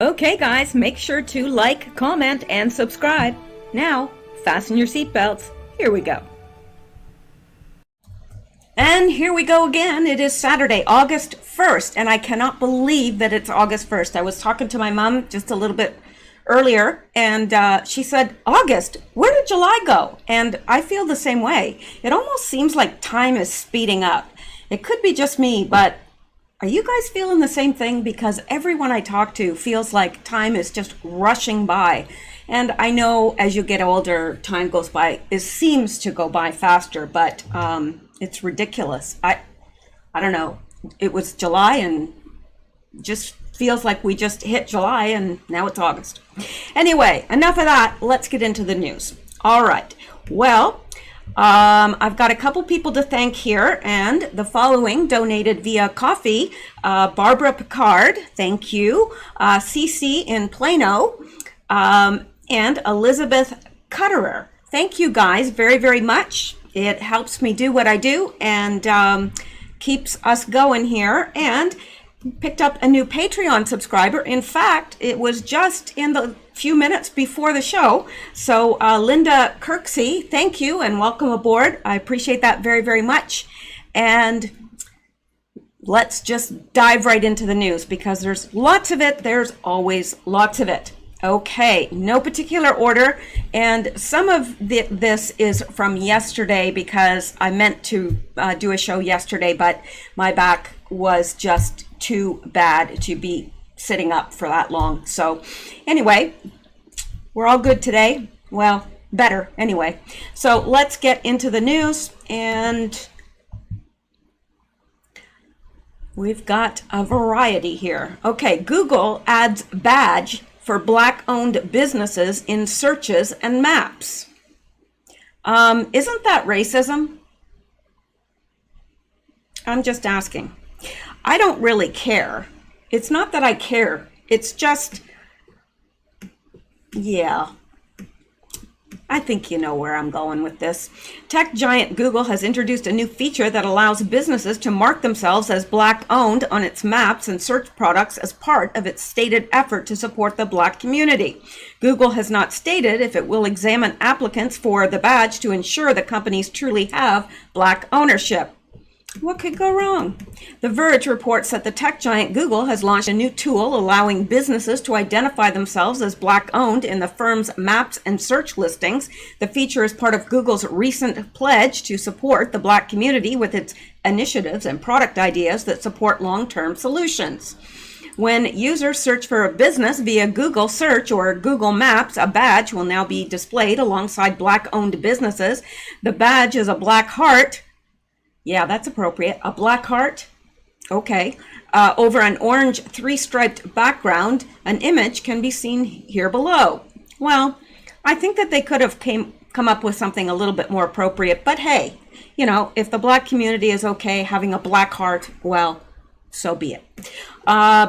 Okay, guys, make sure to like, comment, and subscribe. Now, fasten your seatbelts. Here we go. And here we go again. It is Saturday, August 1st, and I cannot believe that it's August 1st. I was talking to my mom just a little bit earlier, and she said, August, where did July go? And I feel the same way. It almost seems like time is speeding up. It could be just me, but are you guys feeling the same thing? Because everyone I talk to feels like time is just rushing by. And I know as you get older, time goes by, it seems to go by faster, but it's ridiculous. I don't know. It was July and just feels like we just hit July and now it's August. Anyway, enough of that. Let's get into the news. All right. Well, I've got a couple people to thank here, and the following donated via coffee. Barbara Picard, thank you. CC in Plano, and Elizabeth Cutterer. Thank you guys very, very much. It helps me do what I do and keeps us going here. And picked up a new Patreon subscriber. In fact, it was just in the few minutes before the show. So Linda Kirksey, thank you and welcome aboard. I appreciate that very, very much. And let's just dive right into the news because there's lots of it. There's always lots of it. Okay, no particular order. And some of this is from yesterday because I meant to do a show yesterday, but my back was just too bad to be sitting up for that long. So anyway, we're all good today. Well, better anyway. So let's get into the news, and we've got a variety here. Okay, Google adds badge for Black-owned businesses in searches and maps. Isn't that racism? I'm just asking. I don't really care. It's not that I care. It's just, yeah. I think you know where I'm going with this. Tech giant Google has introduced a new feature that allows businesses to mark themselves as Black-owned on its maps and search products as part of its stated effort to support the Black community. Google has not stated if it will examine applicants for the badge to ensure that companies truly have Black ownership. What could go wrong? The Verge reports that the tech giant Google has launched a new tool allowing businesses to identify themselves as Black-owned in the firm's maps and search listings. The feature is part of Google's recent pledge to support the Black community with its initiatives and product ideas that support long-term solutions. When users search for a business via Google Search or Google Maps, a badge will now be displayed alongside Black-owned businesses. The badge is a black heart. Yeah, that's appropriate. A black heart, okay, over an orange three-striped background. An image can be seen here below. Well, I think that they could have come up with something a little bit more appropriate, but hey, you know, if the Black community is okay having a black heart, well, so be it.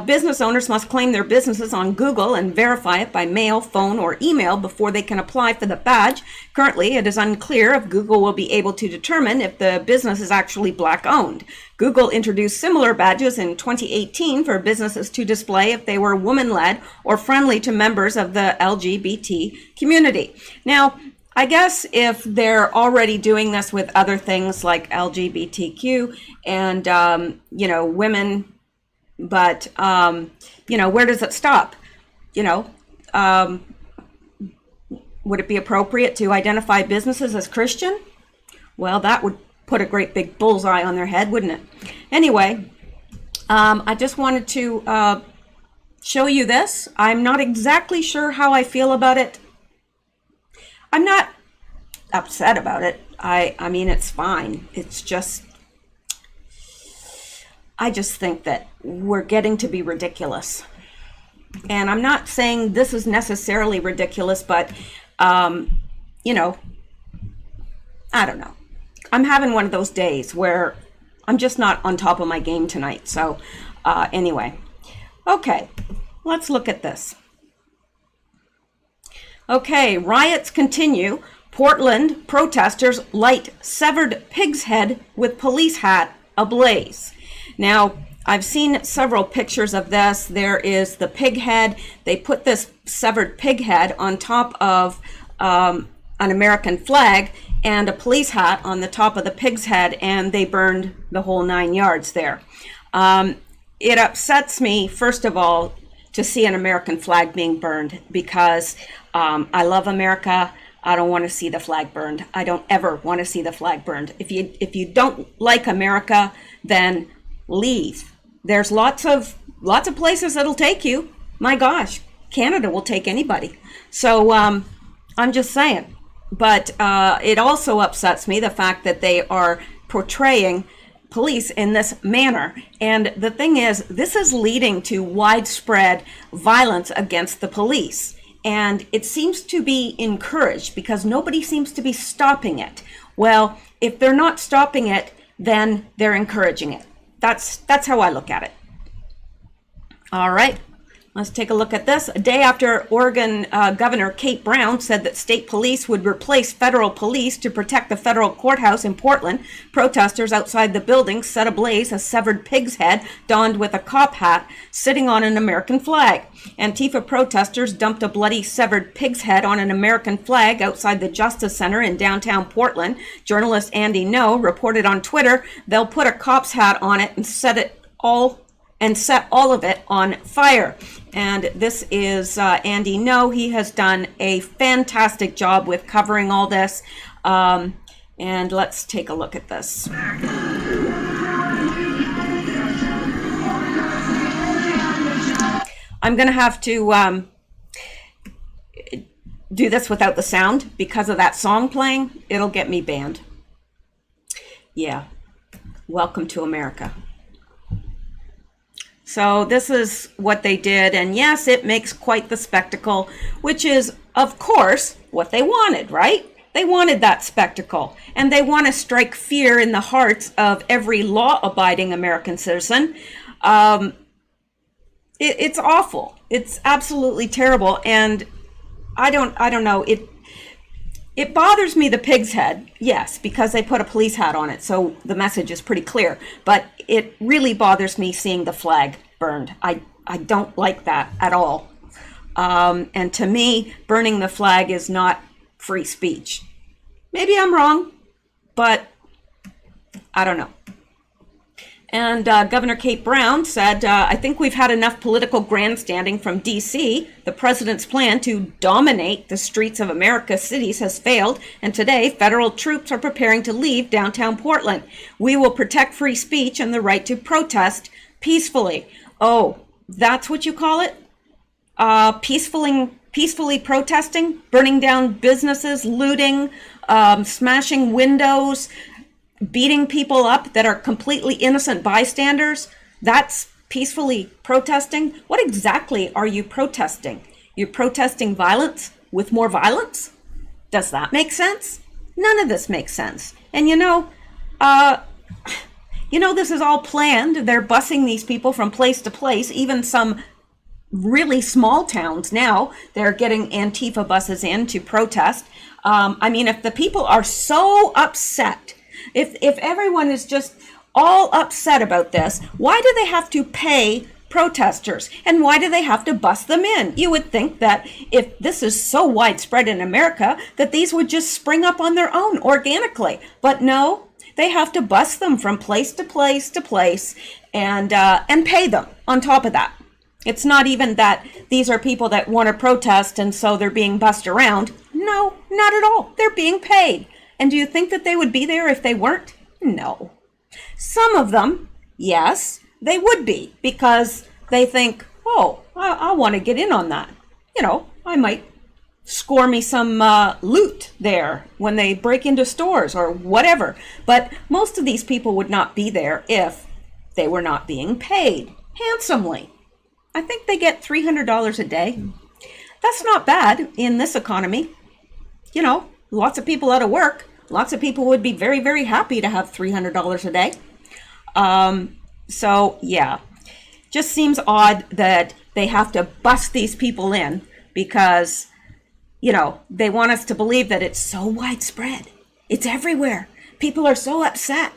Business owners must claim their businesses on Google and verify it by mail, phone, or email before they can apply for the badge. Currently, it is unclear if Google will be able to determine if the business is actually Black-owned. Google introduced similar badges in 2018 for businesses to display if they were woman-led or friendly to members of the LGBT community. Now, I guess if they're already doing this with other things like LGBTQ and, you know, women, but, you know, where does it stop? You know, would it be appropriate to identify businesses as Christian? Well, that would put a great big bullseye on their head, wouldn't it? Anyway, I just wanted to show you this. I'm not exactly sure how I feel about it. I'm not upset about it. I mean, it's fine. It's just, I just think that we're getting to be ridiculous. And I'm not saying this is necessarily ridiculous, but, you know, I don't know. I'm having one of those days where I'm just not on top of my game tonight. So anyway, okay, let's look at this. Okay, riots continue. Portland protesters light severed pig's head with police hat ablaze. Now, I've seen several pictures of this. There is the pig head. They put this severed pig head on top of an American flag and a police hat on the top of the pig's head, and they burned the whole 9 yards there. It upsets me, first of all, to see an American flag being burned, because I love America. I don't want to see the flag burned. I don't ever want to see the flag burned. If you don't like America, then leave. There's lots of places that'll take you. My gosh, Canada will take anybody. So I'm just saying. But it also upsets me, the fact that they are portraying police in this manner. And the thing is, this is leading to widespread violence against the police. And it seems to be encouraged because nobody seems to be stopping it. Well, if they're not stopping it, then they're encouraging it. That's how I look at it. All right, let's take a look at this. A day after Oregon Governor Kate Brown said that state police would replace federal police to protect the federal courthouse in Portland, protesters outside the building set ablaze a severed pig's head donned with a cop hat sitting on an American flag. Antifa protesters dumped a bloody severed pig's head on an American flag outside the Justice Center in downtown Portland. Journalist Andy No reported on Twitter they'll put a cop's hat on it and set all of it on fire. And this is Andy No. He has done a fantastic job with covering all this. And let's take a look at this. I'm going to have to do this without the sound because of that song playing. It'll get me banned. Yeah. Welcome to America. So this is what they did. And yes, it makes quite the spectacle, which is, of course, what they wanted, right? They wanted that spectacle. And they want to strike fear in the hearts of every law-abiding American citizen. It's awful. It's absolutely terrible. And I don't know. It bothers me, the pig's head, yes, because they put a police hat on it, so the message is pretty clear. But it really bothers me seeing the flag burned. I don't like that at all. And to me, burning the flag is not free speech. Maybe I'm wrong, but I don't know. And Governor Kate Brown said, I think we've had enough political grandstanding from D.C. The president's plan to dominate the streets of America's cities has failed, and today federal troops are preparing to leave downtown Portland. We will protect free speech and the right to protest peacefully. Oh, that's what you call it? Peacefully protesting, burning down businesses, looting, smashing windows, beating people up that are completely innocent bystanders. That's peacefully protesting. What exactly are you protesting? You're protesting violence with more violence? Does that make sense? None of this makes sense. And this is all planned. They're busing these people from place to place. Even some really small towns now, they're getting Antifa buses in to protest. If the people are so upset, if everyone is just all upset about this, why do they have to pay protesters? And why do they have to bus them in? You would think that if this is so widespread in America, that these would just spring up on their own organically. But no, they have to bus them from place to place to place and pay them on top of that. It's not even that these are people that want to protest and so they're being bussed around. No, not at all. They're being paid. And do you think that they would be there if they weren't? No. Some of them, yes, they would be, because they think, oh, I want to get in on that. I might score me some loot there when they break into stores or whatever. But most of these people would not be there if they were not being paid handsomely. I think they get $300 a day. That's not bad in this economy. Lots of people out of work. Lots of people would be very, very happy to have $300 a day. So, yeah, just seems odd that they have to bust these people in because, they want us to believe that it's so widespread. It's everywhere. People are so upset.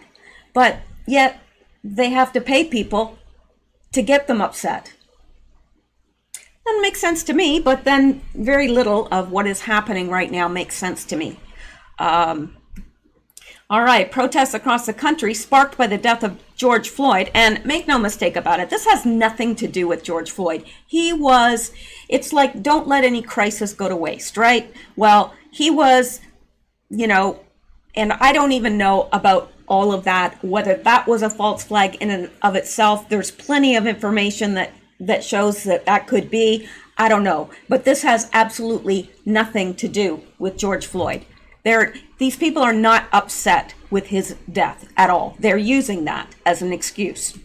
But yet they have to pay people to get them upset. Doesn't make sense to me, but then very little of what is happening right now makes sense to me. All right, protests across the country sparked by the death of George Floyd. And make no mistake about it, this has nothing to do with George Floyd. It's like, don't let any crisis go to waste, right? Well, he was, and I don't even know about all of that, whether that was a false flag in and of itself. There's plenty of information that shows that could be. I don't know. But this has absolutely nothing to do with George Floyd. These people are not upset with his death at all. They're using that as an excuse.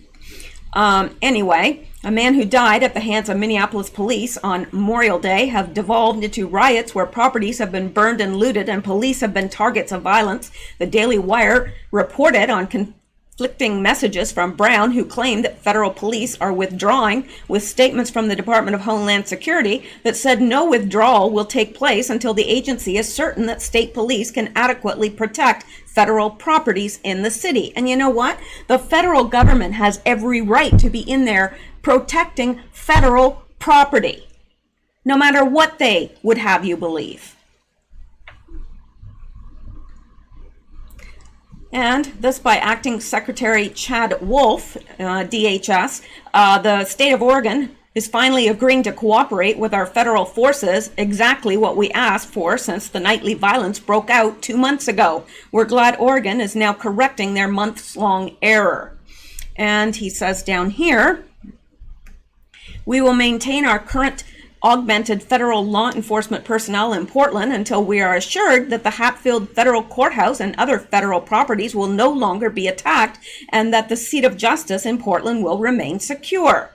Anyway, a man who died at the hands of Minneapolis police on Memorial Day have devolved into riots where properties have been burned and looted and police have been targets of violence. The Daily Wire reported on conflicting messages from Brown, who claimed that federal police are withdrawing, with statements from the Department of Homeland Security that said no withdrawal will take place until the agency is certain that state police can adequately protect federal properties in the city. And you know what? The federal government has every right to be in there protecting federal property, no matter what they would have you believe. And this by Acting Secretary Chad Wolf, DHS. The state of Oregon is finally agreeing to cooperate with our federal forces, exactly what we asked for since the nightly violence broke out 2 months ago. We're glad Oregon is now correcting their months-long error. And he says down here, we will maintain our current augmented federal law enforcement personnel in Portland until we are assured that the Hatfield Federal Courthouse and other federal properties will no longer be attacked and that the seat of justice in Portland will remain secure.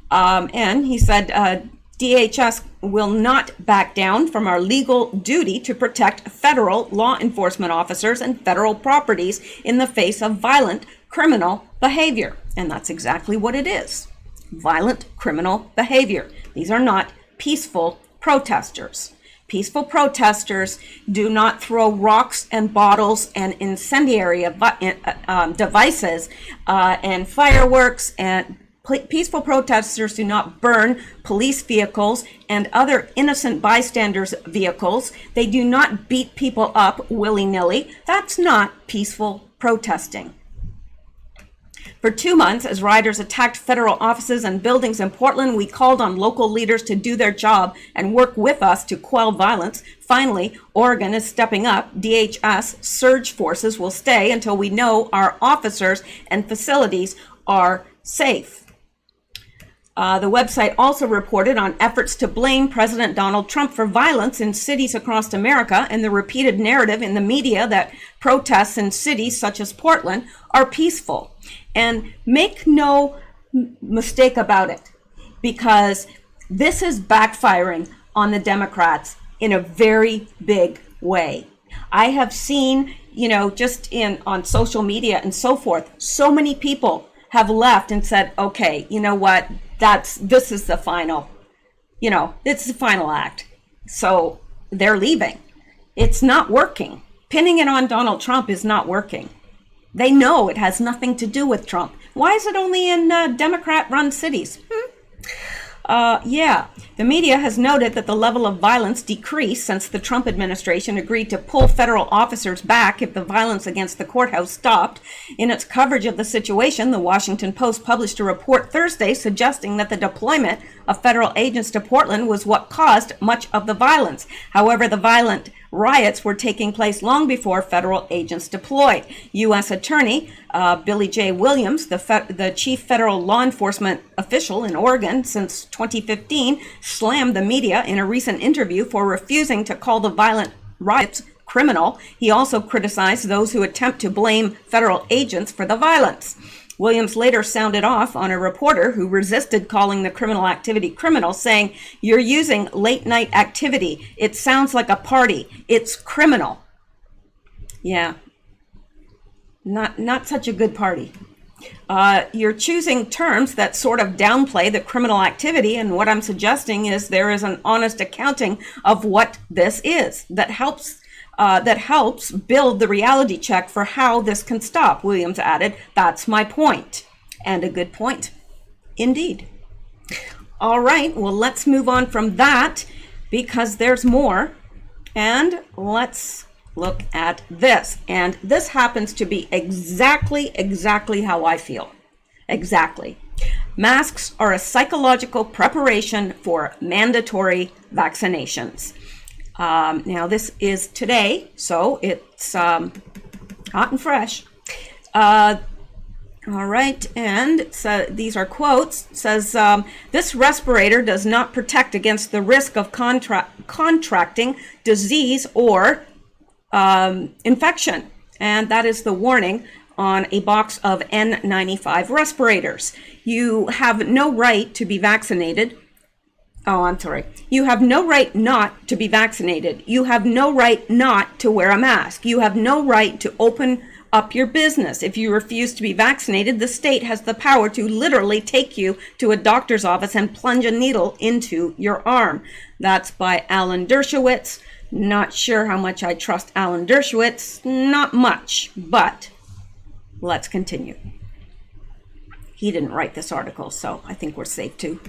And he said, DHS will not back down from our legal duty to protect federal law enforcement officers and federal properties in the face of violent criminal behavior. And that's exactly what it is. Violent criminal behavior. These are not peaceful protesters. Peaceful protesters do not throw rocks and bottles and incendiary devices and fireworks, and peaceful protesters do not burn police vehicles and other innocent bystanders' vehicles. They do not beat people up willy-nilly. That's not peaceful protesting. For 2 months, as rioters attacked federal offices and buildings in Portland, we called on local leaders to do their job and work with us to quell violence. Finally, Oregon is stepping up. DHS surge forces will stay until we know our officers and facilities are safe. The website also reported on efforts to blame President Donald Trump for violence in cities across America and the repeated narrative in the media that protests in cities such as Portland are peaceful. And make no mistake about it, because this is backfiring on the Democrats in a very big way. I have seen, just on social media and so forth, so many people have left and said, okay, you know what? This is the final, it's the final act. So they're leaving. It's not working. Pinning it on Donald Trump is not working. They know it has nothing to do with Trump. Why is it only in Democrat-run cities? The media has noted that the level of violence decreased since the Trump administration agreed to pull federal officers back if the violence against the courthouse stopped. In its coverage of the situation, the Washington Post published a report Thursday suggesting that the deployment of federal agents to Portland was what caused much of the violence. However, the violent riots were taking place long before federal agents deployed. U.S. Attorney Billy J. Williams, the chief federal law enforcement official in Oregon since 2015, slammed the media in a recent interview for refusing to call the violent riots criminal. He also criticized those who attempt to blame federal agents for the violence. Williams later sounded off on a reporter who resisted calling the criminal activity criminal, saying, "You're using late night activity. It sounds like a party. It's criminal." Yeah, not such a good party. You're choosing terms that sort of downplay the criminal activity, and what I'm suggesting is there is an honest accounting of what this is that helps build the reality check for how this can stop. Williams added, "That's my point," and a good point. Indeed. All right, well, let's move on from that because there's more. And let's look at this. And this happens to be exactly how I feel. Exactly. Masks are a psychological preparation for mandatory vaccinations. Now, this is today, so it's hot and fresh. All right, and so these are quotes. It says, this respirator does not protect against the risk of contracting disease or infection. And that is the warning on a box of N95 respirators. You have no right to be vaccinated. Oh, I'm sorry. You have no right not to be vaccinated. You have no right not to wear a mask. You have no right to open up your business. If you refuse to be vaccinated, the state has the power to literally take you to a doctor's office and plunge a needle into your arm. That's by Alan Dershowitz. Not sure how much I trust Alan Dershowitz. Not much, but let's continue. He didn't write this article, so I think we're safe to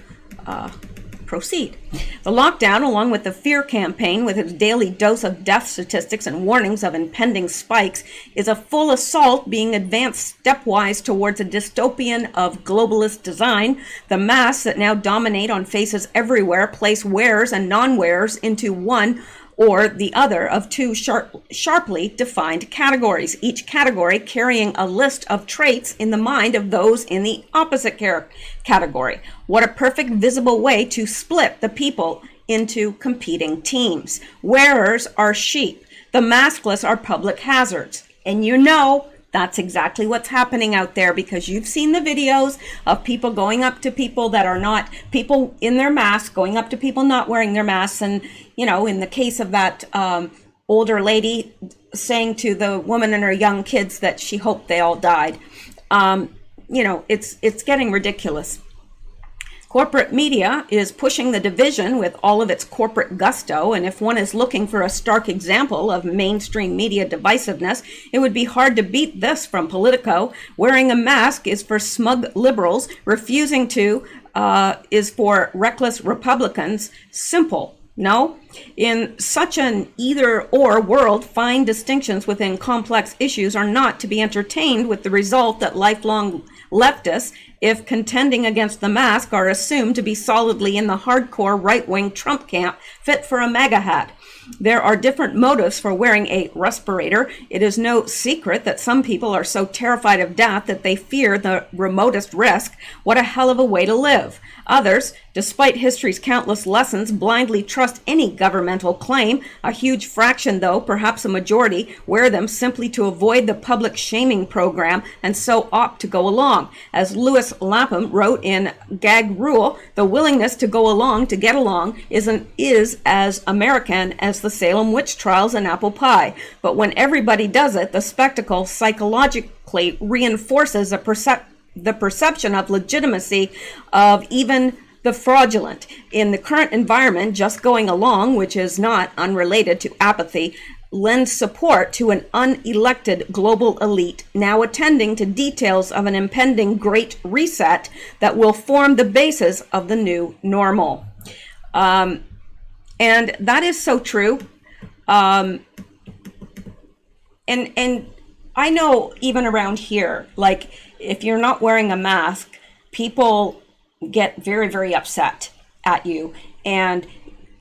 proceed. The lockdown, along with the fear campaign with its daily dose of death statistics and warnings of impending spikes, is a full assault being advanced stepwise towards a dystopian of globalist design. The masks that now dominate on faces everywhere place wearers and non-wearers into one or the other of two sharply defined categories, each category carrying a list of traits in the mind of those in the opposite category. What a perfect visible way to split the people into competing teams. Wearers are sheep. The maskless are public hazards. And you know that's exactly what's happening out there because you've seen the videos of people going up to people that are not, people in their masks, going up to people not wearing their masks. And, you know, in the case of that older lady saying to the woman and her young kids that she hoped they all died, you know, it's getting ridiculous. Corporate media is pushing the division with all of its corporate gusto, and if one is looking for a stark example of mainstream media divisiveness, it would be hard to beat this from Politico. Wearing a mask is for smug liberals, refusing to is for reckless Republicans. Simple. No? In such an either-or world, fine distinctions within complex issues are not to be entertained, with the result that lifelong leftists, if contending against the mask, are assumed to be solidly in the hardcore right-wing Trump camp, fit for a MAGA hat. There are different motives for wearing a respirator. It is no secret that some people are so terrified of death that they fear the remotest risk. What a hell of a way to live. Others, despite history's countless lessons, blindly trust any governmental claim. A huge fraction, though, perhaps a majority, wear them simply to avoid the public shaming program and so opt to go along. As Lewis Lapham wrote in Gag Rule, the willingness to go along to get along is as American as the Salem witch trials and apple pie. But when everybody does it, the spectacle psychologically reinforces the perception of legitimacy of even the fraudulent. In the current environment, just going along, which is not unrelated to apathy, lends support to an unelected global elite now attending to details of an impending great reset that will form the basis of the new normal. And that is so true. And I know even around here, like if you're not wearing a mask, people get very, very upset at you. And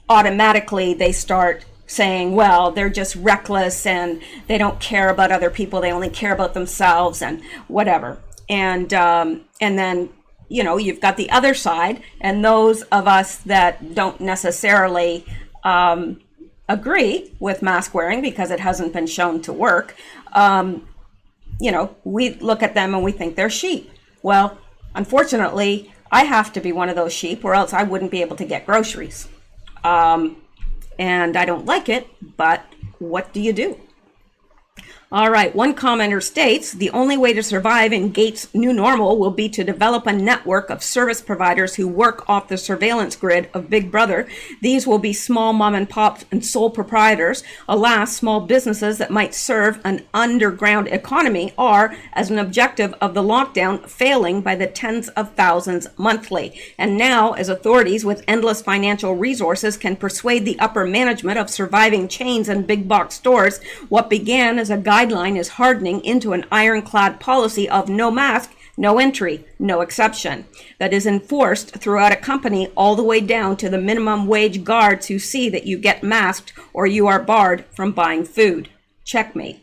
automatically they start saying, well, they're just reckless and they don't care about other people. They only care about themselves and whatever. And then, you know, you've got the other side, and those of us that don't necessarily agree with mask wearing because it hasn't been shown to work, you know, we look at them and we think they're sheep. Well, unfortunately, I have to be one of those sheep or else I wouldn't be able to get groceries. And I don't like it, but what do you do? All right, one commenter states, the only way to survive in Gates' new normal will be to develop a network of service providers who work off the surveillance grid of Big Brother. These will be small mom and pop and sole proprietors. Alas, small businesses that might serve an underground economy are, as an objective of the lockdown, failing by the tens of thousands monthly. And now, as authorities with endless financial resources can persuade the upper management of surviving chains and big box stores, what began as a guideline is hardening into an ironclad policy of no mask, no entry, no exception, that is enforced throughout a company all the way down to the minimum wage guards who see that you get masked or you are barred from buying food. Checkmate.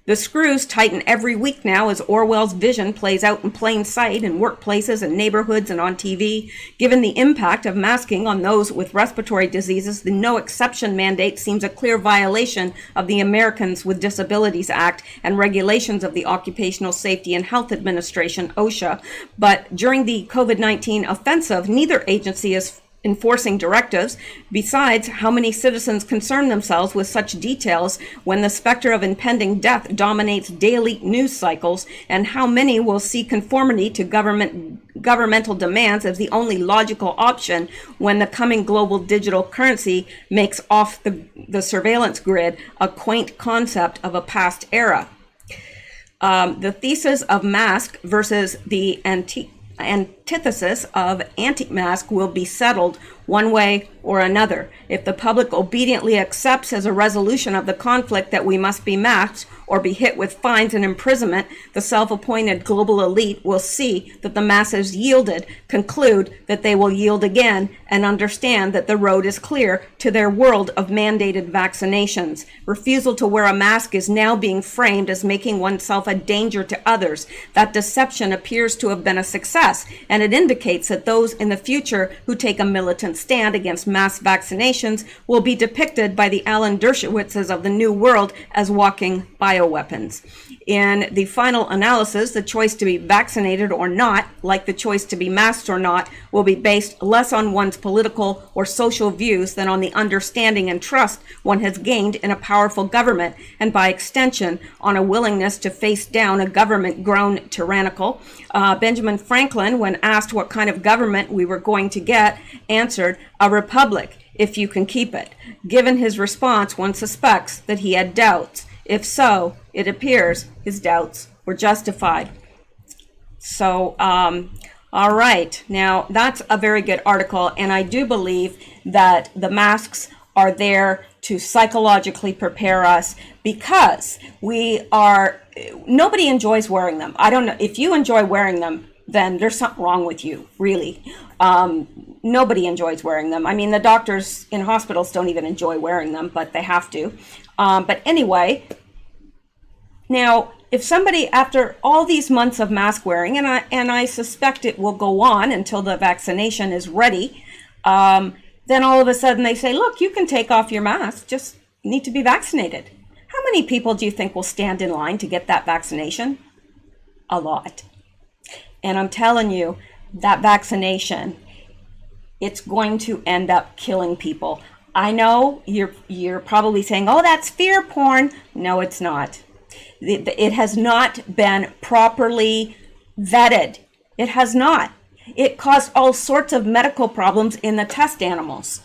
The screws tighten every week now as Orwell's vision plays out in plain sight in workplaces and neighborhoods and on TV. Given the impact of masking on those with respiratory diseases, the no exception mandate seems a clear violation of the Americans with Disabilities Act and regulations of the Occupational Safety and Health Administration, OSHA. But during the COVID-19 offensive, neither agency is enforcing directives. Besides, how many citizens concern themselves with such details when the specter of impending death dominates daily news cycles, and how many will see conformity to governmental demands as the only logical option when the coming global digital currency makes off the surveillance grid a quaint concept of a past era? The thesis of mask versus the antithesis of anti-mask will be settled one way or another. If the public obediently accepts as a resolution of the conflict that we must be masked or be hit with fines and imprisonment, the self-appointed global elite will see that the masses yielded, conclude that they will yield again, and understand that the road is clear to their world of mandated vaccinations. Refusal to wear a mask is now being framed as making oneself a danger to others. That deception appears to have been a success, and it indicates that those in the future who take a militant stand against mass vaccinations will be depicted by the Alan Dershowitzes of the New World as walking bioweapons. In the final analysis, the choice to be vaccinated or not, like the choice to be masked or not, will be based less on one's political or social views than on the understanding and trust one has gained in a powerful government, and by extension, on a willingness to face down a government grown tyrannical. Benjamin Franklin, when asked what kind of government we were going to get, answered, "A republic, if you can keep it." Given his response, one suspects that he had doubts. If so, it appears his doubts were justified. So, all right. Now, that's a very good article, and I do believe that the masks are there to psychologically prepare us, because nobody enjoys wearing them. I don't know, if you enjoy wearing them, then there's something wrong with you, really. Nobody enjoys wearing them. I mean, the doctors in hospitals don't even enjoy wearing them, but they have to. But anyway, now, if somebody, after all these months of mask wearing, and I suspect it will go on until the vaccination is ready, then all of a sudden they say, look, you can take off your mask, just need to be vaccinated. How many people do you think will stand in line to get that vaccination? A lot. And I'm telling you, that vaccination, it's going to end up killing people. I know you're probably saying, oh, that's fear porn. No, it's not. It has not been properly vetted. It has not. It caused all sorts of medical problems in the test animals.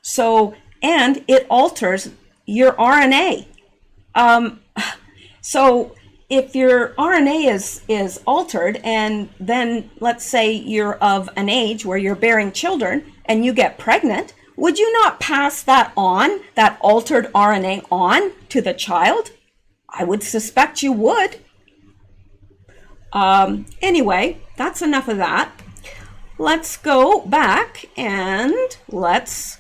So, and it alters your RNA. So if your RNA is altered, and then let's say you're of an age where you're bearing children and you get pregnant, would you not pass that on, that altered RNA on to the child? I would suspect you would. Anyway, that's enough of that. Let's go back and let's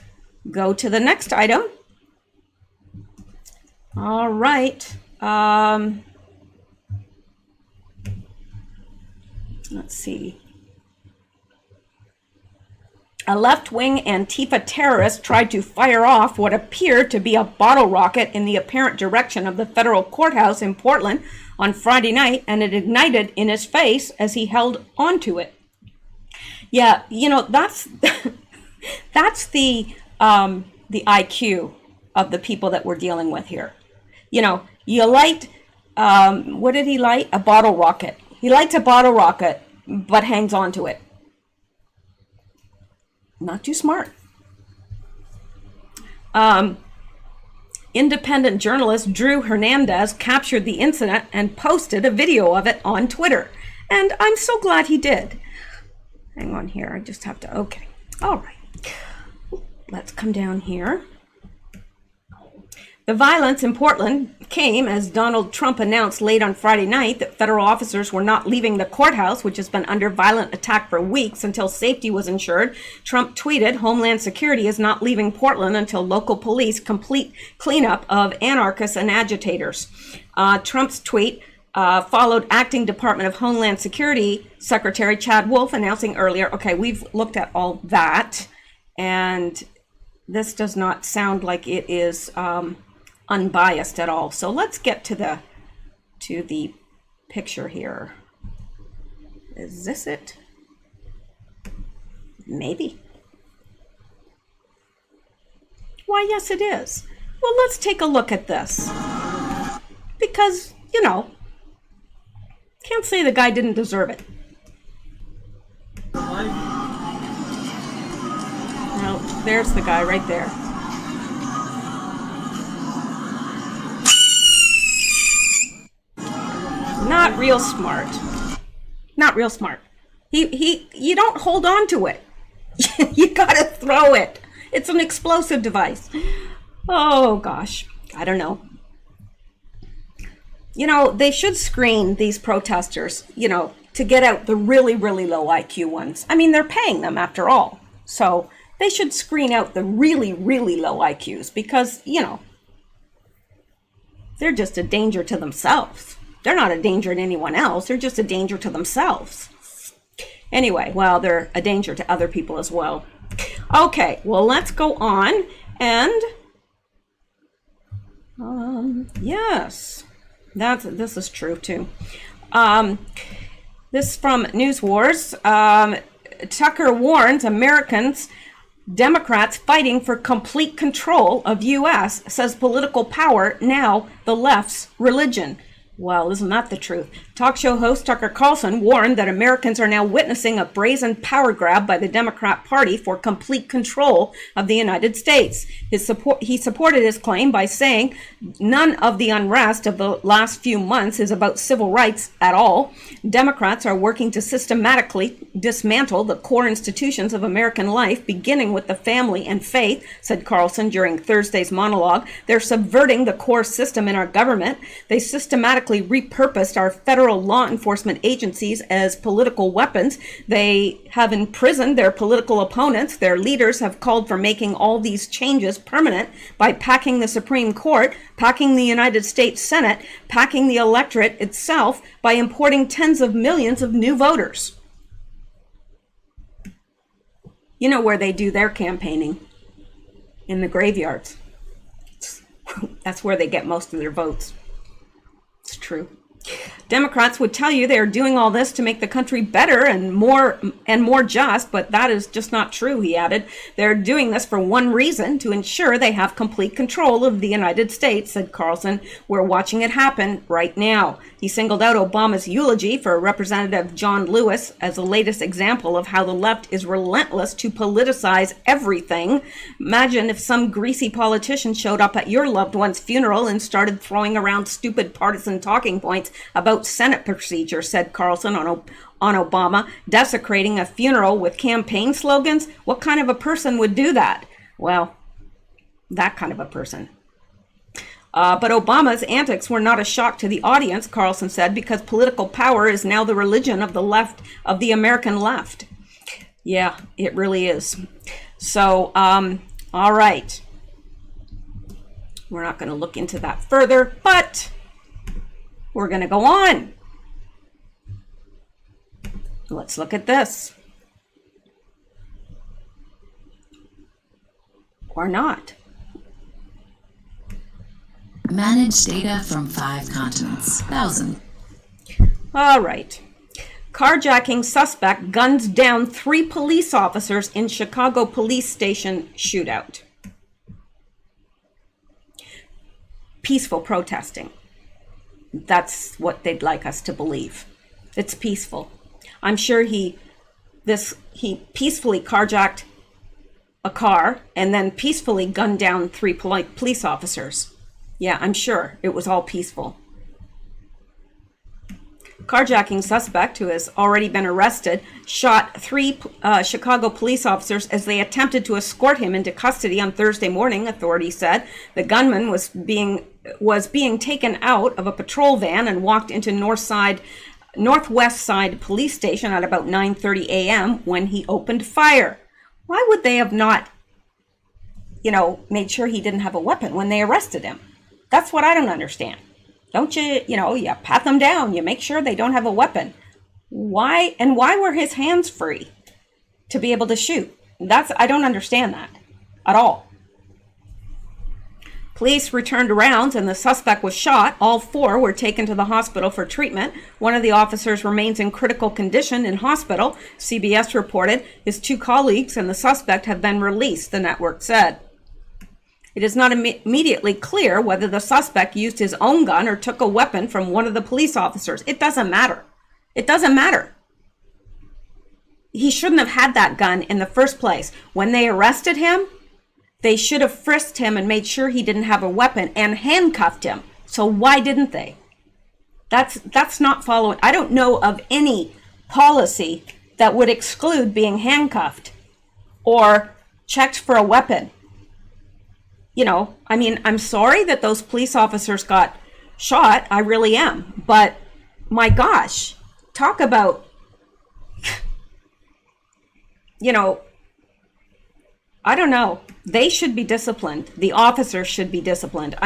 go to the next item. All right. Let's see. A left-wing Antifa terrorist tried to fire off what appeared to be a bottle rocket in the apparent direction of the federal courthouse in Portland on Friday night, and it ignited in his face as he held onto it. Yeah, you know, that's that's the IQ of the people that we're dealing with here. You know, you light What did he light? A bottle rocket. He lights a bottle rocket, but hangs on to it. Not too smart. Independent journalist Drew Hernandez captured the incident and posted a video of it on Twitter. And I'm so glad he did. Hang on here. I just have to, okay. All right. Let's come down here. The violence in Portland came as Donald Trump announced late on Friday night that federal officers were not leaving the courthouse, which has been under violent attack for weeks, until safety was ensured. Trump tweeted, "Homeland Security is not leaving Portland until local police complete cleanup of anarchists and agitators." Trump's tweet followed Acting Department of Homeland Security Secretary Chad Wolf announcing earlier, okay, we've looked at all that, and this does not sound like it is unbiased at all. So let's get to the picture here. Is this it? Maybe. Why, yes, it is. Well, let's take a look at this. Because, you know, can't say the guy didn't deserve it. No, there's the guy right there. Not real smart. Not real smart. You don't hold on to it. You gotta throw it. It's an explosive device. Oh gosh, I don't know. You know, they should screen these protesters, you know, to get out the really, really low IQ ones. I mean, they're paying them after all. So they should screen out the really, really low IQs because, you know, they're just a danger to themselves. They're not a danger to anyone else. They're just a danger to themselves. Anyway, well, they're a danger to other people as well. Okay, well, let's go on. And, yes, this is true, too. This from News Wars. Tucker warns Americans, Democrats fighting for complete control of U.S., says political power now the left's religion. Well, isn't that the truth? Talk show host Tucker Carlson warned that Americans are now witnessing a brazen power grab by the Democrat Party for complete control of the United States. He supported his claim by saying none of the unrest of the last few months is about civil rights at all. Democrats are working to systematically dismantle the core institutions of American life, beginning with the family and faith, said Carlson during Thursday's monologue. They're subverting the core system in our government. They systematically repurposed our federal law enforcement agencies as political weapons. They have imprisoned their political opponents. Their leaders have called for making all these changes permanent by packing the Supreme Court, packing the United States Senate, packing the electorate itself by importing tens of millions of new voters. You know where they do their campaigning? In the graveyards. That's where they get most of their votes. It's true. Democrats would tell you they are doing all this to make the country better and more just, but that is just not true, he added. They're doing this for one reason, to ensure they have complete control of the United States, said Carlson. We're watching it happen right now. He singled out Obama's eulogy for Representative John Lewis as the latest example of how the left is relentless to politicize everything. Imagine if some greasy politician showed up at your loved one's funeral and started throwing around stupid partisan talking points about Senate procedure, said Carlson on Obama, desecrating a funeral with campaign slogans. What kind of a person would do that? Well, that kind of a person. But Obama's antics were not a shock to the audience, Carlson said, because political power is now the religion of the left, of the American left. Yeah, it really is. So, all right. We're not going to look into that further, but we're going to go on. Let's look at this. Or not. Manage data from 5 continents. 1,000. All right. Carjacking suspect guns down 3 police officers in Chicago police station shootout. Peaceful protesting. that's what they'd like us to believe. It's peaceful. I'm sure he peacefully carjacked a car and then peacefully gunned down 3 police officers. Yeah, I'm sure it was all peaceful. Carjacking suspect, who has already been arrested, shot 3 Chicago police officers as they attempted to escort him into custody on Thursday morning, authorities said. The gunman was being taken out of a patrol van and walked into Northwest Side Police Station at about 9:30 a.m. when he opened fire. Why would they have not, made sure he didn't have a weapon when they arrested him? That's what I don't understand. Don't you, you pat them down, you make sure they don't have a weapon. Why were his hands free to be able to shoot? I don't understand that at all. Police returned rounds and the suspect was shot. All 4 were taken to the hospital for treatment. One of the officers remains in critical condition in hospital, CBS reported. His 2 colleagues and the suspect have been released, the network said. It is not immediately clear whether the suspect used his own gun or took a weapon from one of the police officers. It doesn't matter. It doesn't matter. He shouldn't have had that gun in the first place. When they arrested him, they should have frisked him and made sure he didn't have a weapon and handcuffed him. So why didn't they? That's not following. I don't know of any policy that would exclude being handcuffed or checked for a weapon. I'm sorry that those police officers got shot. I really am. But my gosh, talk about, I don't know. They should be disciplined. The officers should be disciplined.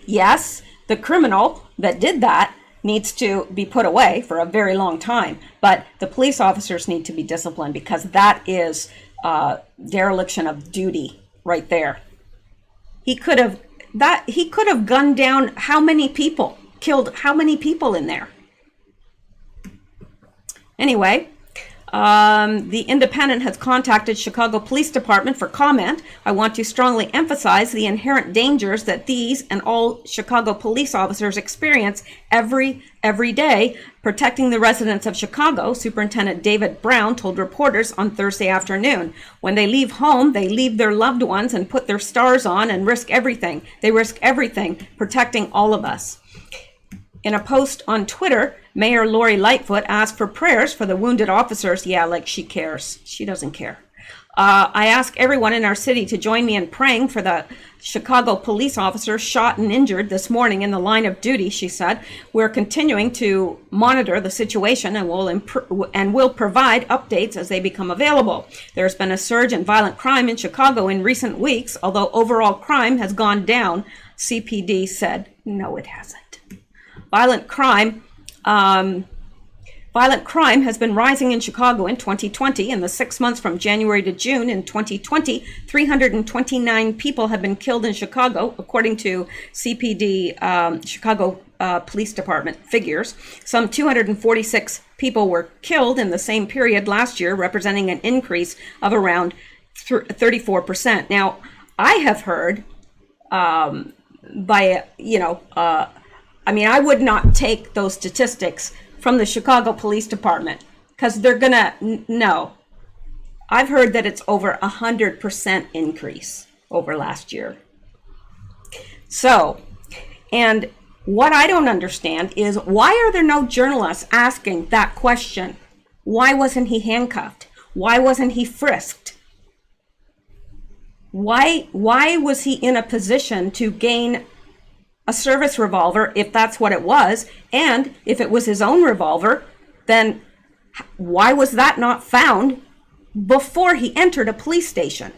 Yes, the criminal that did that needs to be put away for a very long time, but the police officers need to be disciplined because that is dereliction of duty right there. He could have gunned down how many people, killed how many people in there. Anyway, the Independent has contacted Chicago Police Department for comment. I want to strongly emphasize the inherent dangers that these and all Chicago police officers experience every day. Protecting the residents of Chicago, Superintendent David Brown told reporters on Thursday afternoon. When they leave home, they leave their loved ones and put their stars on and risk everything. They risk everything, protecting all of us. In a post on Twitter, Mayor Lori Lightfoot asked for prayers for the wounded officers. Yeah, like she cares. She doesn't care. I ask everyone in our city to join me in praying for the Chicago police officers shot and injured this morning in the line of duty, she said. We're continuing to monitor the situation and will provide updates as they become available. There's been a surge in violent crime in Chicago in recent weeks, although overall crime has gone down, CPD said. No, it hasn't. Violent crime has been rising in Chicago in 2020. In the 6 months from January to June in 2020, 329 people have been killed in Chicago, according to CPD, Chicago Police Department figures. Some 246 people were killed in the same period last year, representing an increase of around 34%. Now, I have heard I would not take those statistics from the Chicago Police Department because they're no. I've heard that it's over 100% increase over last year. So, and what I don't understand is why are there no journalists asking that question? Why wasn't he handcuffed? Why wasn't he frisked? Why was he in a position to gain a service revolver, if that's what it was, and if it was his own revolver, then why was that not found before he entered a police station?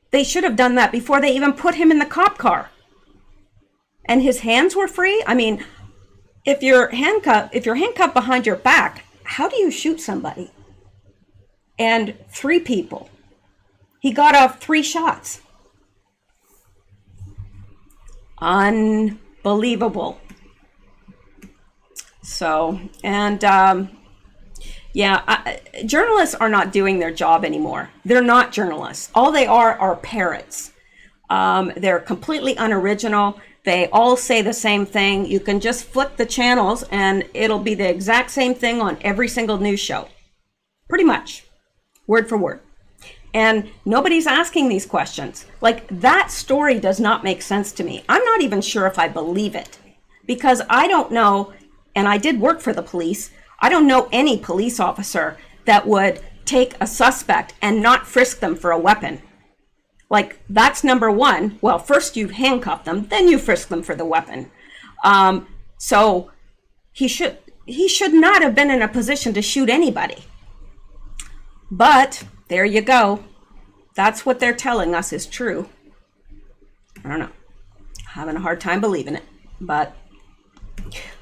They should have done that before they even put him in the cop car. And his hands were free? If you're handcuffed behind your back, how do you shoot somebody? And 3 people. He got off 3 shots. Unbelievable. So, and journalists are not doing their job anymore. They're not journalists. All they are parrots. They're completely unoriginal. They all say the same thing. You can just flip the channels and it'll be the exact same thing on every single news show. Pretty much, word for word. And nobody's asking these questions. Like, that story does not make sense to me. I'm not even sure if I believe it, because I don't know, and I did work for the police, I don't know any police officer that would take a suspect and not frisk them for a weapon. Like, that's number one. Well, first you handcuff them, then you frisk them for the weapon. So he should not have been in a position to shoot anybody. But there you go. That's what they're telling us is true. I don't know. Having a hard time believing it. But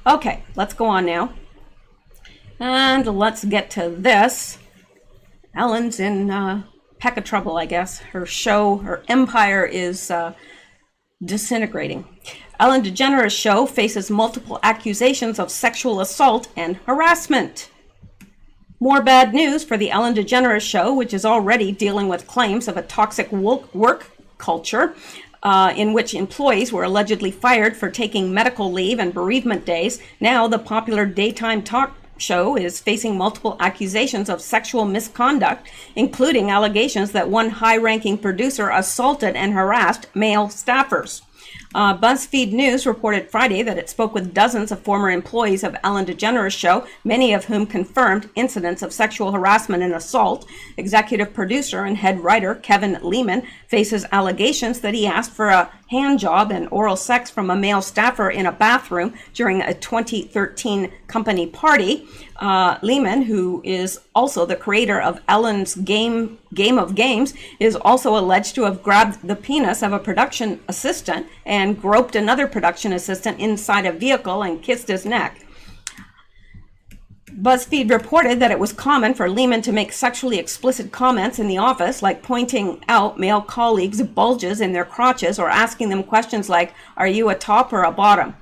okay, let's go on now. And let's get to this. Ellen's in peck of trouble, I guess. Her empire is disintegrating. Ellen DeGeneres' show faces multiple accusations of sexual assault and harassment. More bad news for the Ellen DeGeneres show, which is already dealing with claims of a toxic work culture in which employees were allegedly fired for taking medical leave and bereavement days. Now the popular daytime talk show is facing multiple accusations of sexual misconduct, including allegations that one high-ranking producer assaulted and harassed male staffers. BuzzFeed News reported Friday that it spoke with dozens of former employees of Ellen DeGeneres' show, many of whom confirmed incidents of sexual harassment and assault. Executive producer and head writer Kevin Lehman faces allegations that he asked for a hand job and oral sex from a male staffer in a bathroom during a 2013 company party. Lehman, who is also the creator of Ellen's Game of Games, is also alleged to have grabbed the penis of a production assistant and groped another production assistant inside a vehicle and kissed his neck. BuzzFeed reported that it was common for Lehman to make sexually explicit comments in the office, like pointing out male colleagues' bulges in their crotches or asking them questions like, "Are you a top or a bottom?"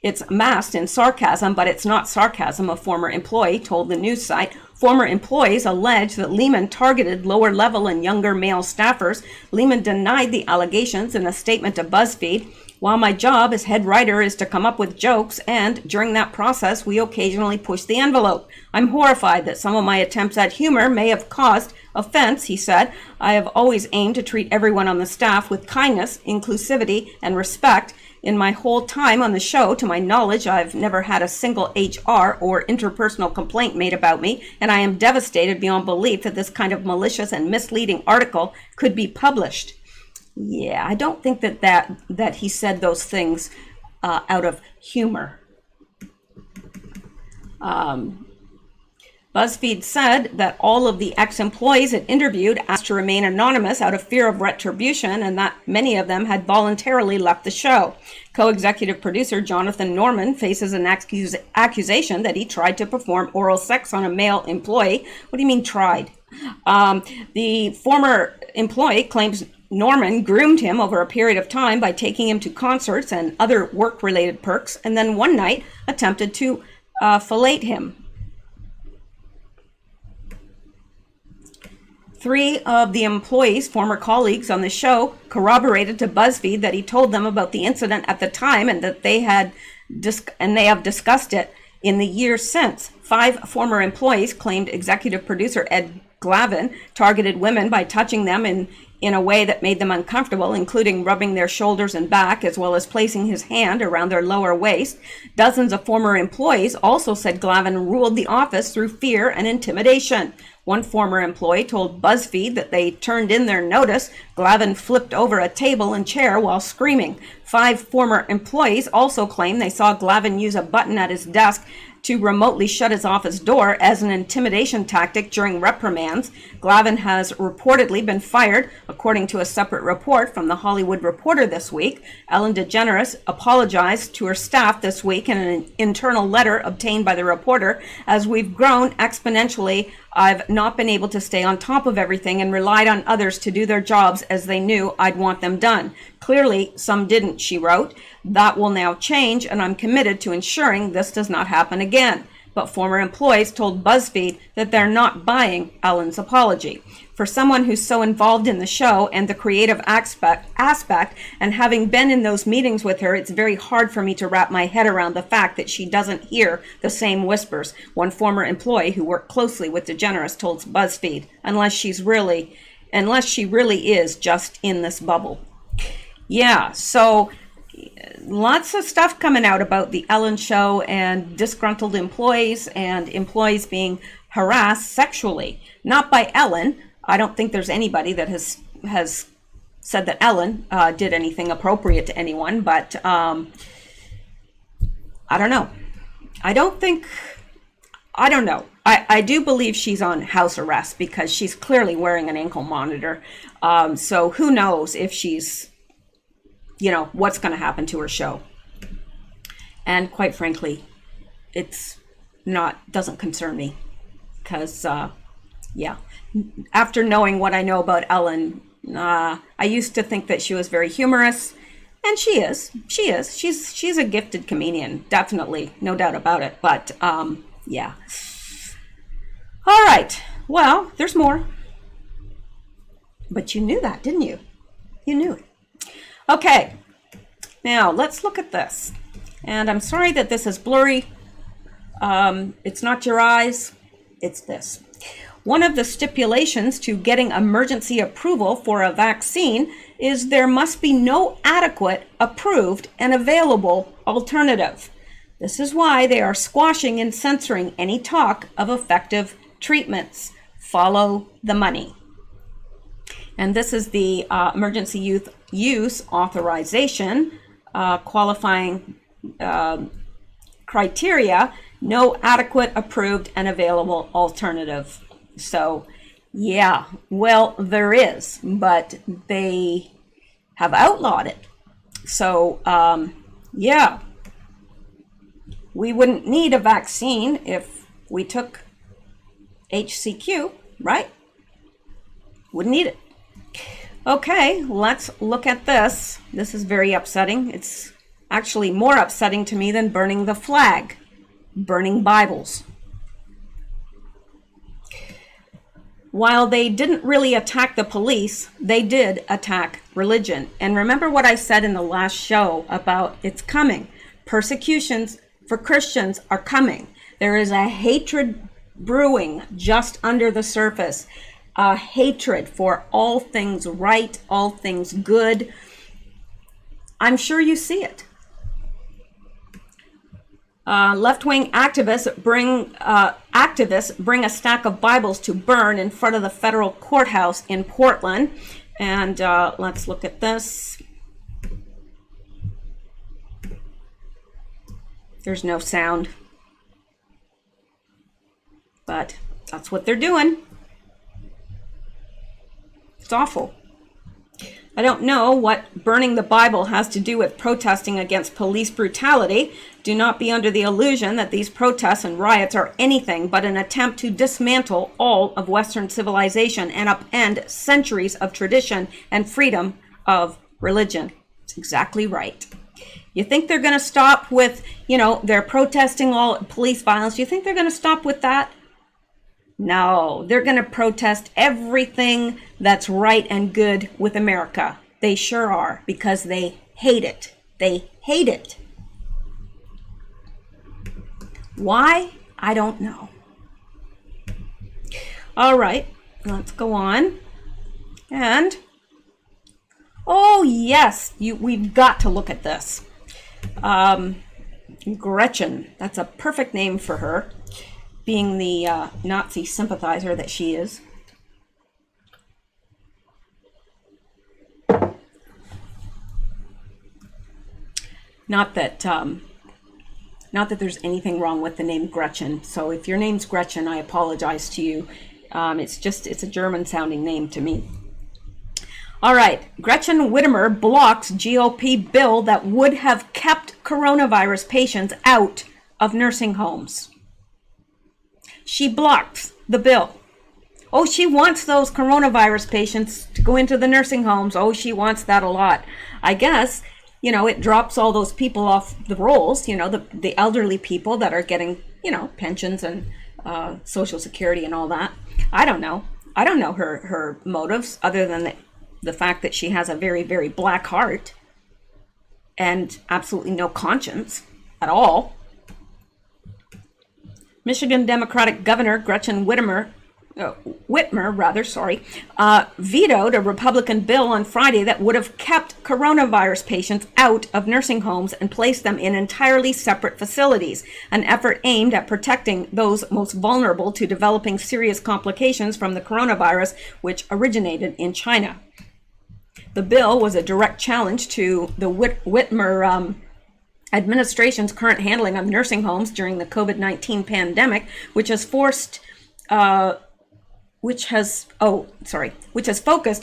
It's masked in sarcasm, but it's not sarcasm, a former employee told the news site. Former employees allege that Lehman targeted lower-level and younger male staffers. Lehman denied the allegations in a statement to BuzzFeed. "While my job as head writer is to come up with jokes, and during that process we occasionally push the envelope. I'm horrified that some of my attempts at humor may have caused offense," he said. "I have always aimed to treat everyone on the staff with kindness, inclusivity, and respect. In my whole time on the show, to my knowledge, I've never had a single HR or interpersonal complaint made about me, and I am devastated beyond belief that this kind of malicious and misleading article could be published." Yeah, I don't think that he said those things out of humor. BuzzFeed said that all of the ex-employees it interviewed asked to remain anonymous out of fear of retribution, and that many of them had voluntarily left the show. Co-executive producer Jonathan Norman faces an accusation that he tried to perform oral sex on a male employee. What do you mean tried? The former employee claims Norman groomed him over a period of time by taking him to concerts and other work-related perks, and then one night attempted to fillet him. 3 of the employees, former colleagues on the show, corroborated to BuzzFeed that he told them about the incident at the time and that they have discussed it in the years since. 5 former employees claimed executive producer Ed Glavin targeted women by touching them in a way that made them uncomfortable, including rubbing their shoulders and back, as well as placing his hand around their lower waist. Dozens of former employees also said Glavin ruled the office through fear and intimidation. One former employee told BuzzFeed that they turned in their notice. Glavin flipped over a table and chair while screaming. 5 former employees also claim they saw Glavin use a button at his desk to remotely shut his office door as an intimidation tactic during reprimands. Glavin has reportedly been fired, according to a separate report from The Hollywood Reporter this week. Ellen DeGeneres apologized to her staff this week in an internal letter obtained by the reporter. "As we've grown exponentially, I've not been able to stay on top of everything and relied on others to do their jobs as they knew I'd want them done. Clearly, some didn't," she wrote. "That will now change, and I'm committed to ensuring this does not happen again." but former employees told BuzzFeed that they're not buying Ellen's apology. For someone who's so involved in the show and the creative aspect, and having been in those meetings with her, it's very hard for me to wrap my head around the fact that she doesn't hear the same whispers, one former employee who worked closely with Degeneres told BuzzFeed, unless she really is just in this bubble. Yeah, so lots of stuff coming out about the Ellen show and disgruntled employees and employees being harassed sexually. Not by Ellen. I don't think there's anybody that has said that Ellen did anything appropriate to anyone, but I don't know. I don't know. I do believe she's on house arrest because she's clearly wearing an ankle monitor. So who knows if she's, what's going to happen to her show. And quite frankly, doesn't concern me because, after knowing what I know about Ellen, I used to think that she was very humorous, and she is. She's a gifted comedian, definitely, no doubt about it. But yeah. All right. Well, there's more. But you knew that, didn't you? You knew it. Okay. Now let's look at this. And I'm sorry that this is blurry. It's not your eyes. It's this. One of the stipulations to getting emergency approval for a vaccine is there must be no adequate, approved, and available alternative. This is why they are squashing and censoring any talk of effective treatments. Follow the money. And this is the emergency use authorization qualifying criteria, no adequate, approved, and available alternative. So, yeah, well, there is, but they have outlawed it. So, yeah, we wouldn't need a vaccine if we took HCQ, right? Wouldn't need it. Okay, let's look at this. This is very upsetting. It's actually more upsetting to me than burning the flag, burning Bibles. While they didn't really attack the police, they did attack religion. And remember what I said in the last show about it's coming. Persecutions for Christians are coming. There is a hatred brewing just under the surface. A hatred for all things right, all things good. I'm sure you see it. Left-wing activists bring a stack of Bibles to burn in front of the federal courthouse in Portland. And let's look at this. There's no sound. But that's what they're doing. It's awful. I don't know what burning the Bible has to do with protesting against police brutality. Do not be under the illusion that these protests and riots are anything but an attempt to dismantle all of Western civilization and upend centuries of tradition and freedom of religion. It's exactly right. You think they're going to stop with, they're protesting all police violence. You think they're going to stop with that? No, they're going to protest everything that's right and good with America. They sure are, because they hate it. They hate it. Why? I don't know. All right, let's go on. And, oh yes, we've got to look at this. Gretchen, that's a perfect name for her, being the Nazi sympathizer that she is. Not that there's anything wrong with the name Gretchen. So if your name's Gretchen, I apologize to you. It's a German-sounding name to me. All right, Gretchen Whitmer blocks GOP bill that would have kept coronavirus patients out of nursing homes. She blocks the bill. Oh, she wants those coronavirus patients to go into the nursing homes. Oh, she wants that a lot. I guess, it drops all those people off the rolls, the elderly people that are getting pensions and Social Security and all that. I don't know. I don't know her motives other than the fact that she has a very, very black heart and absolutely no conscience at all. Michigan Democratic Governor Gretchen Whitmer vetoed a Republican bill on Friday that would have kept coronavirus patients out of nursing homes and placed them in entirely separate facilities, an effort aimed at protecting those most vulnerable to developing serious complications from the coronavirus, which originated in China. The bill was a direct challenge to the Whitmer administration's current handling of nursing homes during the COVID-19 pandemic, which has focused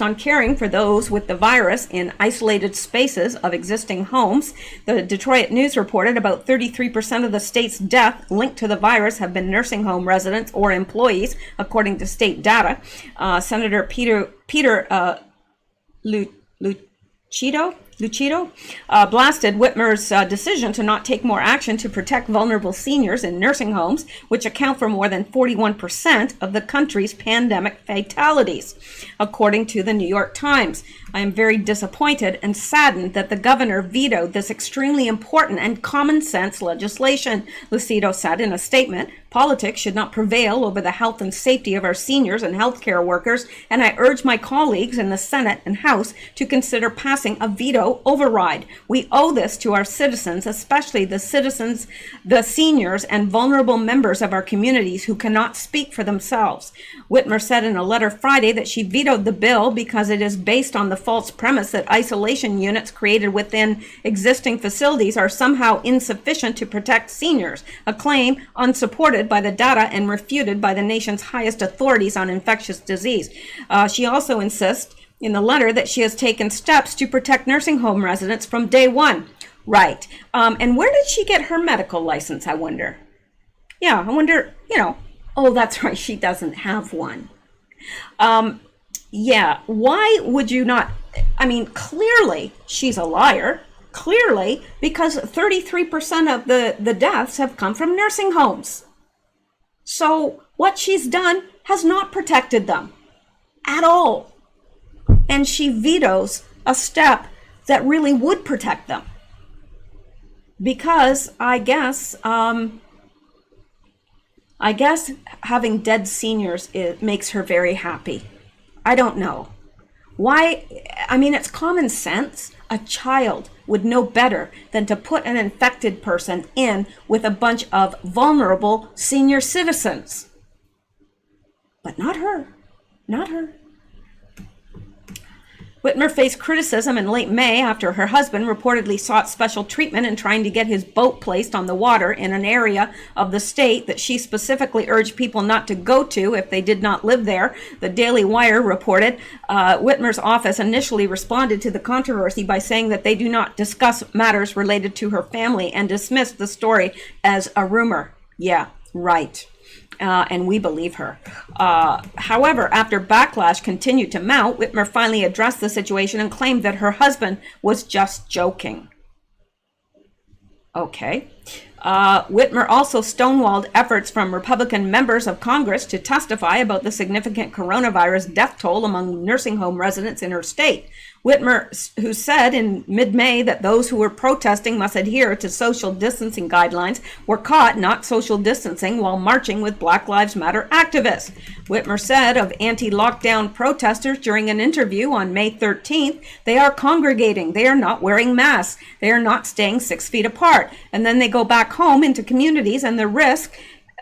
on caring for those with the virus in isolated spaces of existing homes. The Detroit News reported about 33% of the state's deaths linked to the virus have been nursing home residents or employees, according to state data. Senator Peter Lucido blasted Whitmer's decision to not take more action to protect vulnerable seniors in nursing homes, which account for more than 41% of the country's pandemic fatalities, according to the New York Times. I am very disappointed and saddened that the governor vetoed this extremely important and common sense legislation, Lucido said in a statement. Politics should not prevail over the health and safety of our seniors and healthcare workers, and I urge my colleagues in the Senate and House to consider passing a veto override. We owe this to our citizens, especially the seniors and vulnerable members of our communities who cannot speak for themselves. Whitmer said in a letter Friday that she vetoed the bill because it is based on the false premise that isolation units created within existing facilities are somehow insufficient to protect seniors, a claim unsupported by the data and refuted by the nation's highest authorities on infectious disease. She also insists in the letter that she has taken steps to protect nursing home residents from day one. Right. And where did she get her medical license, I wonder? Yeah, I wonder, oh, that's right, she doesn't have one. Yeah, why would you not? I mean, clearly she's a liar. Clearly, because 33% of the deaths have come from nursing homes. So what she's done has not protected them at all. And she vetoes a step that really would protect them. Because I guess having dead seniors makes her very happy. I don't know. Why? I mean, it's common sense. A child would know better than to put an infected person in with a bunch of vulnerable senior citizens. But not her. Not her. Whitmer faced criticism in late May after her husband reportedly sought special treatment in trying to get his boat placed on the water in an area of the state that she specifically urged people not to go to if they did not live there. The Daily Wire reported Whitmer's office initially responded to the controversy by saying that they do not discuss matters related to her family and dismissed the story as a rumor. Yeah, right. And we believe her. However, after backlash continued to mount, Whitmer finally addressed the situation and claimed that her husband was just joking. Okay. Whitmer also stonewalled efforts from Republican members of Congress to testify about the significant coronavirus death toll among nursing home residents in her state. Whitmer, who said in mid-May that those who were protesting must adhere to social distancing guidelines, were caught not social distancing while marching with Black Lives Matter activists. Whitmer said of anti-lockdown protesters during an interview on May 13th, they are congregating, they are not wearing masks, they are not staying 6 feet apart, and then they go back home into communities, and the risk,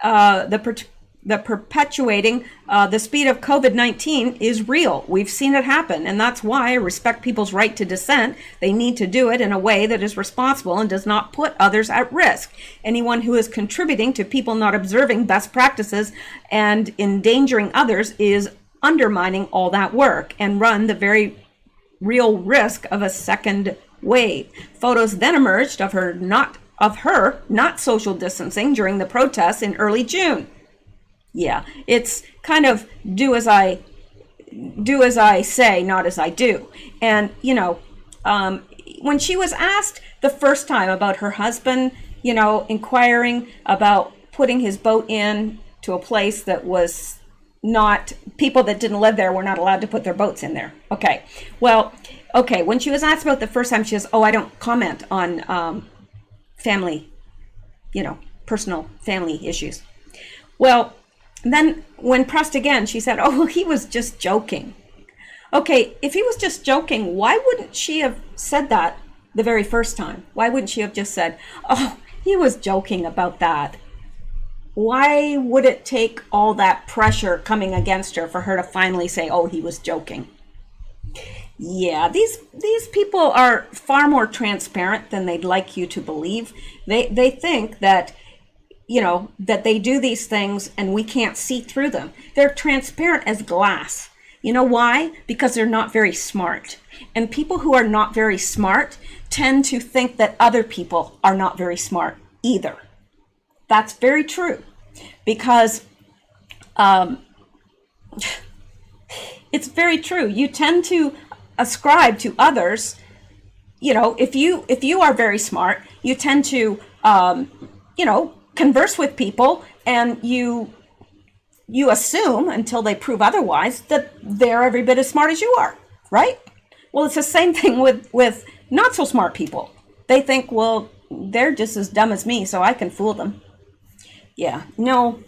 the perpetuating the speed of COVID-19 is real. We've seen it happen, and that's why I respect people's right to dissent. They need to do it in a way that is responsible and does not put others at risk. Anyone who is contributing to people not observing best practices and endangering others is undermining all that work and run the very real risk of a second wave. Photos then emerged of her not social distancing during the protests in early June. Yeah, it's kind of do as I say, not as I do. And, when she was asked the first time about her husband, inquiring about putting his boat in to a place that was not, people that didn't live there were not allowed to put their boats in there. Okay. Well, okay. When she was asked about the first time, she says, oh, I don't comment on family, personal family issues. Well, then when pressed again, she said, oh, well, he was just joking. Okay, if he was just joking, why wouldn't she have said that the very first time? Why wouldn't she have just said, oh, he was joking about that? Why would it take all that pressure coming against her for her to finally say, oh, he was joking? Yeah, these people are far more transparent than they'd like you to believe. They think that, that they do these things and we can't see through them. They're transparent as glass. You know why? Because they're not very smart. And people who are not very smart tend to think that other people are not very smart either. That's very true. Because it's very true. You tend to ascribe to others, if you are very smart, you tend to, converse with people, and you assume until they prove otherwise that they're every bit as smart as you are, right? Well, it's the same thing with not so smart people. They think, well, they're just as dumb as me, so I can fool them. Yeah, no,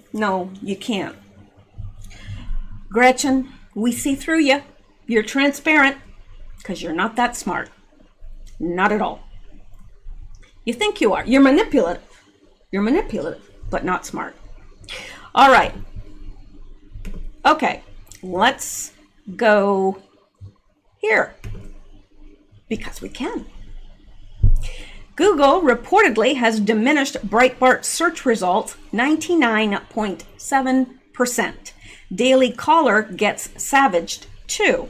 you can't. Gretchen, we see through you. You're transparent because you're not that smart. Not at all. You think you are. You're manipulative. You're manipulative, but not smart. All right. Okay, let's go here because we can. Google reportedly has diminished Breitbart search results 99.7%. Daily Caller gets savaged too.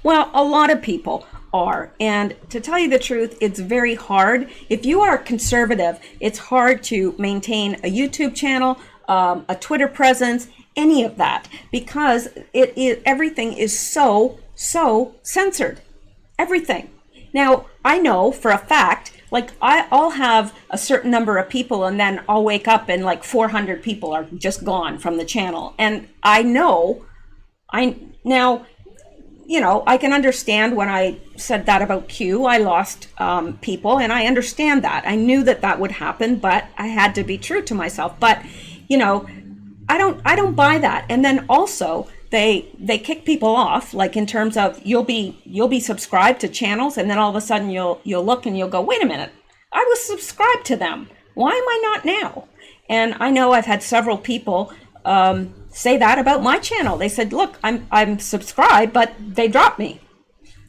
Well, a lot of people are. And to tell you the truth, it's very hard. If you are conservative, it's hard to maintain a YouTube channel, a Twitter presence, any of that, because everything is so censored. Everything. Now, I know for a fact, like I'll have a certain number of people and then I'll wake up and like 400 people are just gone from the channel. And I can understand when I said that about Q, I lost people, and I understand that. I knew that would happen, but I had to be true to myself. But, I don't buy that. And then also they kick people off, like in terms of you'll be subscribed to channels, and then all of a sudden you'll look and you'll go, wait a minute, I was subscribed to them. Why am I not now? And I know I've had several people say that about my channel. They said, look, I'm subscribed, but they dropped me.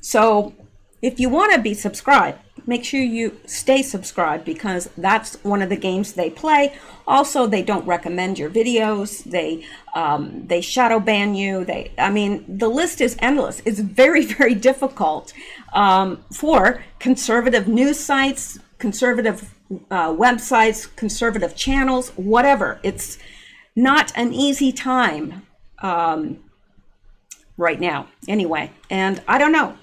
So if you want to be subscribed, make sure you stay subscribed, because that's one of the games they play. Also, they don't recommend your videos. They shadow ban you. The list is endless. It's very, very difficult for conservative news sites, conservative websites, conservative channels, whatever. It's not an easy time right now anyway. And I don't know.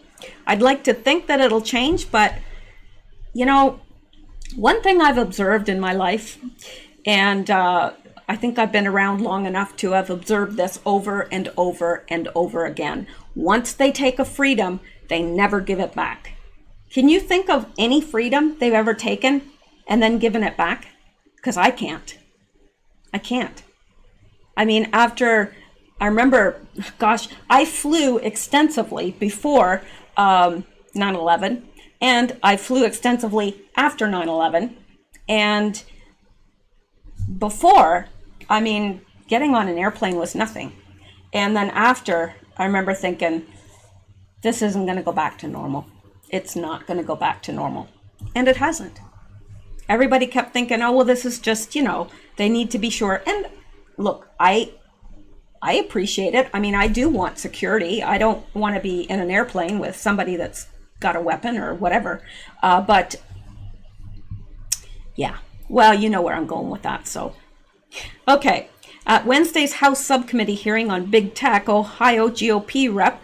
I'd like to think that it'll change, but one thing I've observed in my life, and I think I've been around long enough to have observed this over and over and over again. Once they take a freedom, they never give it back. Can you think of any freedom they've ever taken and then given it back? Because I can't. I mean, I remember, I flew extensively before 9/11, and I flew extensively after 9/11. And before, getting on an airplane was nothing. And then after, I remember thinking, this isn't going to go back to normal. It's not going to go back to normal. And it hasn't. Everybody kept thinking, oh, well, this is just, they need to be sure. And look, I appreciate it. I do want security. I don't want to be in an airplane with somebody that's got a weapon or whatever. But yeah, well, you know where I'm going with that. So, okay. At Wednesday's House Subcommittee hearing on Big Tech, Ohio GOP Rep.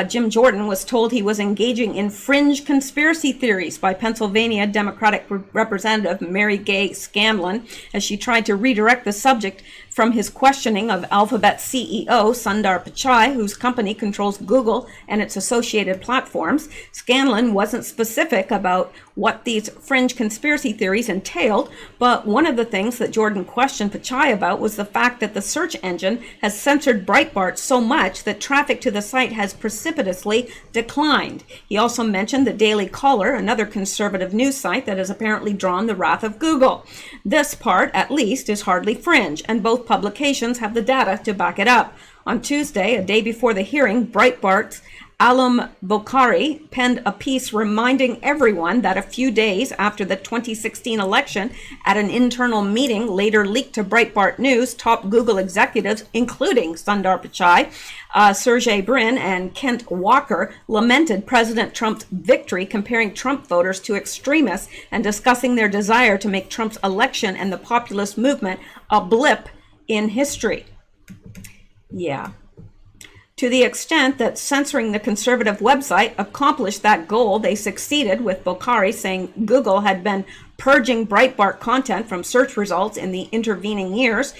Jim Jordan was told he was engaging in fringe conspiracy theories by Pennsylvania Democratic Representative Mary Gay Scanlon as she tried to redirect the subject from his questioning of Alphabet CEO Sundar Pichai, whose company controls Google and its associated platforms. Scanlon wasn't specific about what these fringe conspiracy theories entailed, but one of the things that Jordan questioned Pichai about was the fact that the search engine has censored Breitbart so much that traffic to the site has precipitously declined. He also mentioned the Daily Caller, another conservative news site that has apparently drawn the wrath of Google. This part, at least, is hardly fringe, and both publications have the data to back it up. On Tuesday, a day before the hearing, Breitbart's Alum Bokhari penned a piece reminding everyone that a few days after the 2016 election, at an internal meeting later leaked to Breitbart News, top Google executives, including Sundar Pichai, Sergey Brin, and Kent Walker, lamented President Trump's victory, comparing Trump voters to extremists and discussing their desire to make Trump's election and the populist movement a blip in history. Yeah. To the extent that censoring the conservative website accomplished that goal, they succeeded, with Bokhari saying Google had been purging Breitbart content from search results in the intervening years.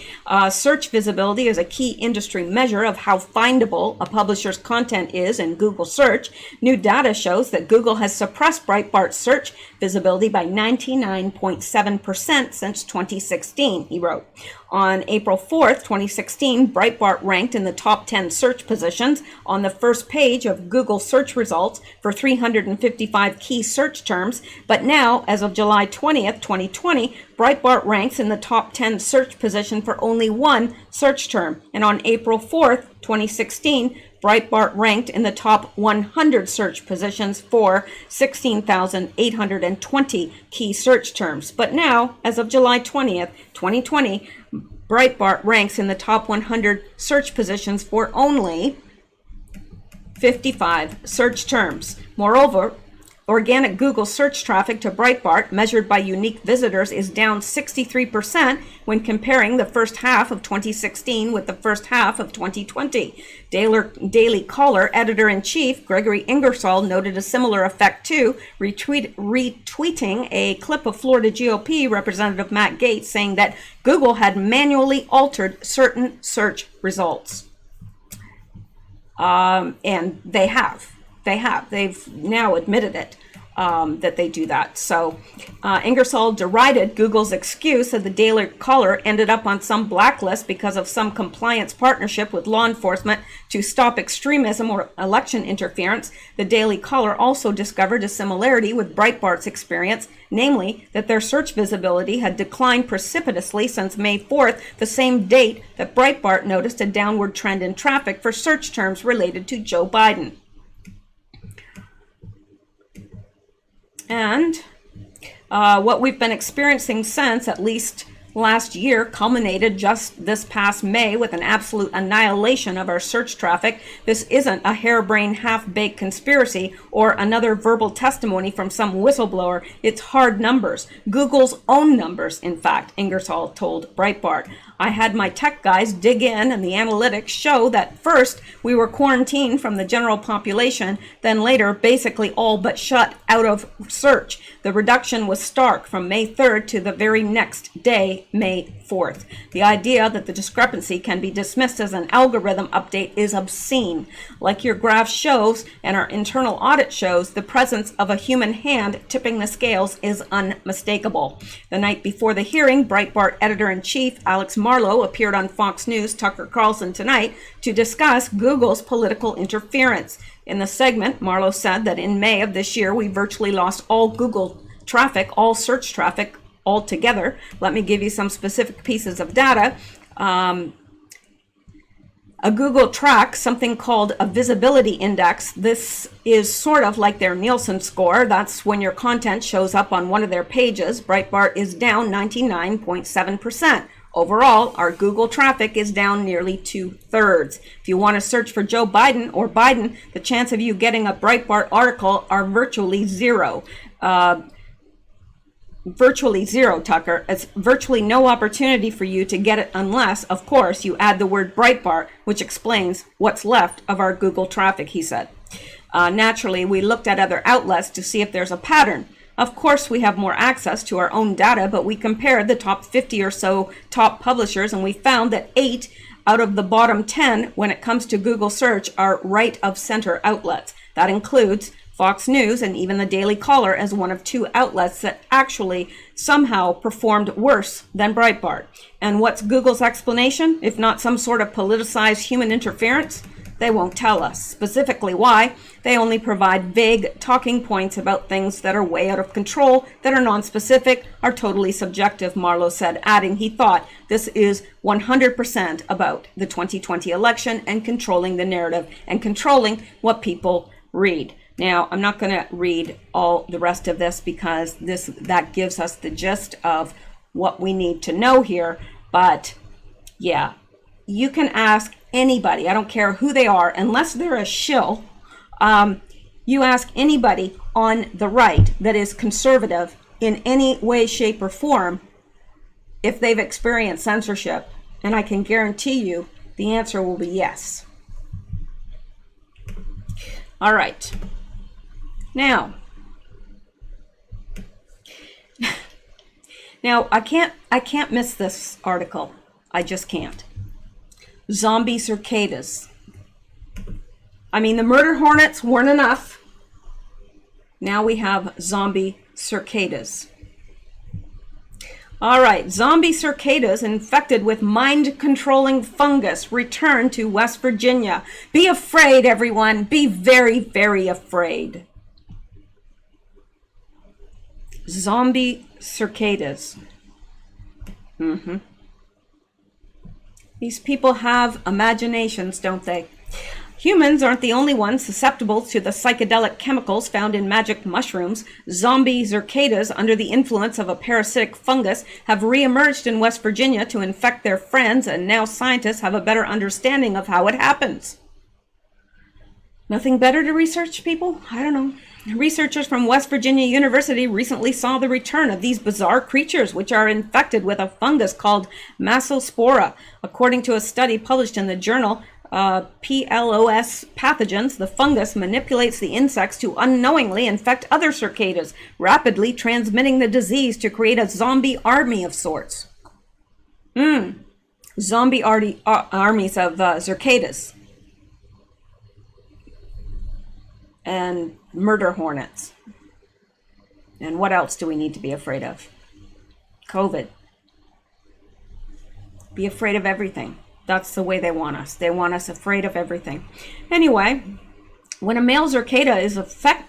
Search visibility is a key industry measure of how findable a publisher's content is in Google search. New data shows that Google has suppressed Breitbart's search visibility by 99.7% since 2016, he wrote. On April 4th, 2016, Breitbart ranked in the top 10 search positions on the first page of Google search results for 355 key search terms, but now, as of July 20th, 2020, Breitbart ranks in the top 10 search position for only one search term. And on April 4th, 2016, Breitbart ranked in the top 100 search positions for 16,820 key search terms. But now, as of July 20th, 2020, Breitbart ranks in the top 100 search positions for only 55 search terms. Moreover, organic Google search traffic to Breitbart, measured by unique visitors, is down 63% when comparing the first half of 2016 with the first half of 2020. Daily Caller editor-in-chief Gregory Ingersoll noted a similar effect too, retweeting a clip of Florida GOP Representative Matt Gaetz saying that Google had manually altered certain search results. And they have. They've now admitted it, that they do that. So Ingersoll derided Google's excuse that the Daily Caller ended up on some blacklist because of some compliance partnership with law enforcement to stop extremism or election interference. The Daily Caller also discovered a similarity with Breitbart's experience, namely that their search visibility had declined precipitously since May 4th, the same date that Breitbart noticed a downward trend in traffic for search terms related to Joe Biden. And what we've been experiencing since at least last year culminated just this past May with an absolute annihilation of our search traffic. This isn't a harebrained, half-baked conspiracy or another verbal testimony from some whistleblower. It's hard numbers. Google's own numbers, in fact, Ingersoll told Breitbart. I had my tech guys dig in, and the analytics show that first we were quarantined from the general population, then later basically all but shut out of search. The reduction was stark from May 3rd to the very next day, May 4th. The idea that the discrepancy can be dismissed as an algorithm update is obscene. Like your graph shows and our internal audit shows, the presence of a human hand tipping the scales is unmistakable. The night before the hearing, Breitbart editor-in-chief Alex Marlow appeared on Fox News' Tucker Carlson Tonight to discuss Google's political interference. In the segment, Marlow said that in May of this year, we virtually lost all Google traffic, all search traffic altogether. Let me give you some specific pieces of data. A Google tracks something called a visibility index. This is sort of like their Nielsen score. That's when your content shows up on one of their pages. Breitbart is down 99.7%. Overall, our Google traffic is down nearly 2/3. If you want to search for Joe Biden or Biden, the chance of you getting a Breitbart article are virtually zero. virtually zero, Tucker. It's virtually no opportunity for you to get it unless, of course, you add the word Breitbart, which explains what's left of our Google traffic, he said. Naturally, we looked at other outlets to see if there's a pattern. Of course, we have more access to our own data, but we compared the top 50 or so top publishers, and we found that 8 out of the bottom 10 when it comes to Google search are right-of-center outlets. That includes Fox News and even the Daily Caller as one of 2 outlets that actually somehow performed worse than Breitbart. And what's Google's explanation, if not some sort of politicized human interference? They won't tell us specifically why. They only provide vague talking points about things that are way out of control, that are non-specific, are totally subjective, Marlowe said, adding he thought this is 100% about the 2020 election and controlling the narrative and controlling what people read. Now, I'm not going to read all the rest of this because that gives us the gist of what we need to know here. But yeah, you can ask anybody, I don't care who they are, unless they're a shill. You ask anybody on the right that is conservative in any way, shape, or form if they've experienced censorship, and I can guarantee you the answer will be yes. All right. Now I can't miss this article. I just can't. Zombie cicadas. I mean, the murder hornets weren't enough. Now we have zombie cicadas. All right, zombie cicadas infected with mind-controlling fungus return to West Virginia. Be afraid, everyone. Be very, very afraid. Zombie cicadas. These people have imaginations, don't they? Humans aren't the only ones susceptible to the psychedelic chemicals found in magic mushrooms. Zombie cicadas, under the influence of a parasitic fungus, have re-emerged in West Virginia to infect their friends, and now scientists have a better understanding of how it happens. Nothing better to research, people? I don't know. Researchers from West Virginia University recently saw the return of these bizarre creatures, which are infected with a fungus called Massospora. According to a study published in the journal PLOS Pathogens, the fungus manipulates the insects to unknowingly infect other cicadas, rapidly transmitting the disease to create a zombie army of sorts. Zombie armies of cicadas. And murder hornets. And what else do we need to be afraid of? COVID. Be afraid of everything. That's the way they want us. They want us afraid of everything. Anyway, when a male cicada is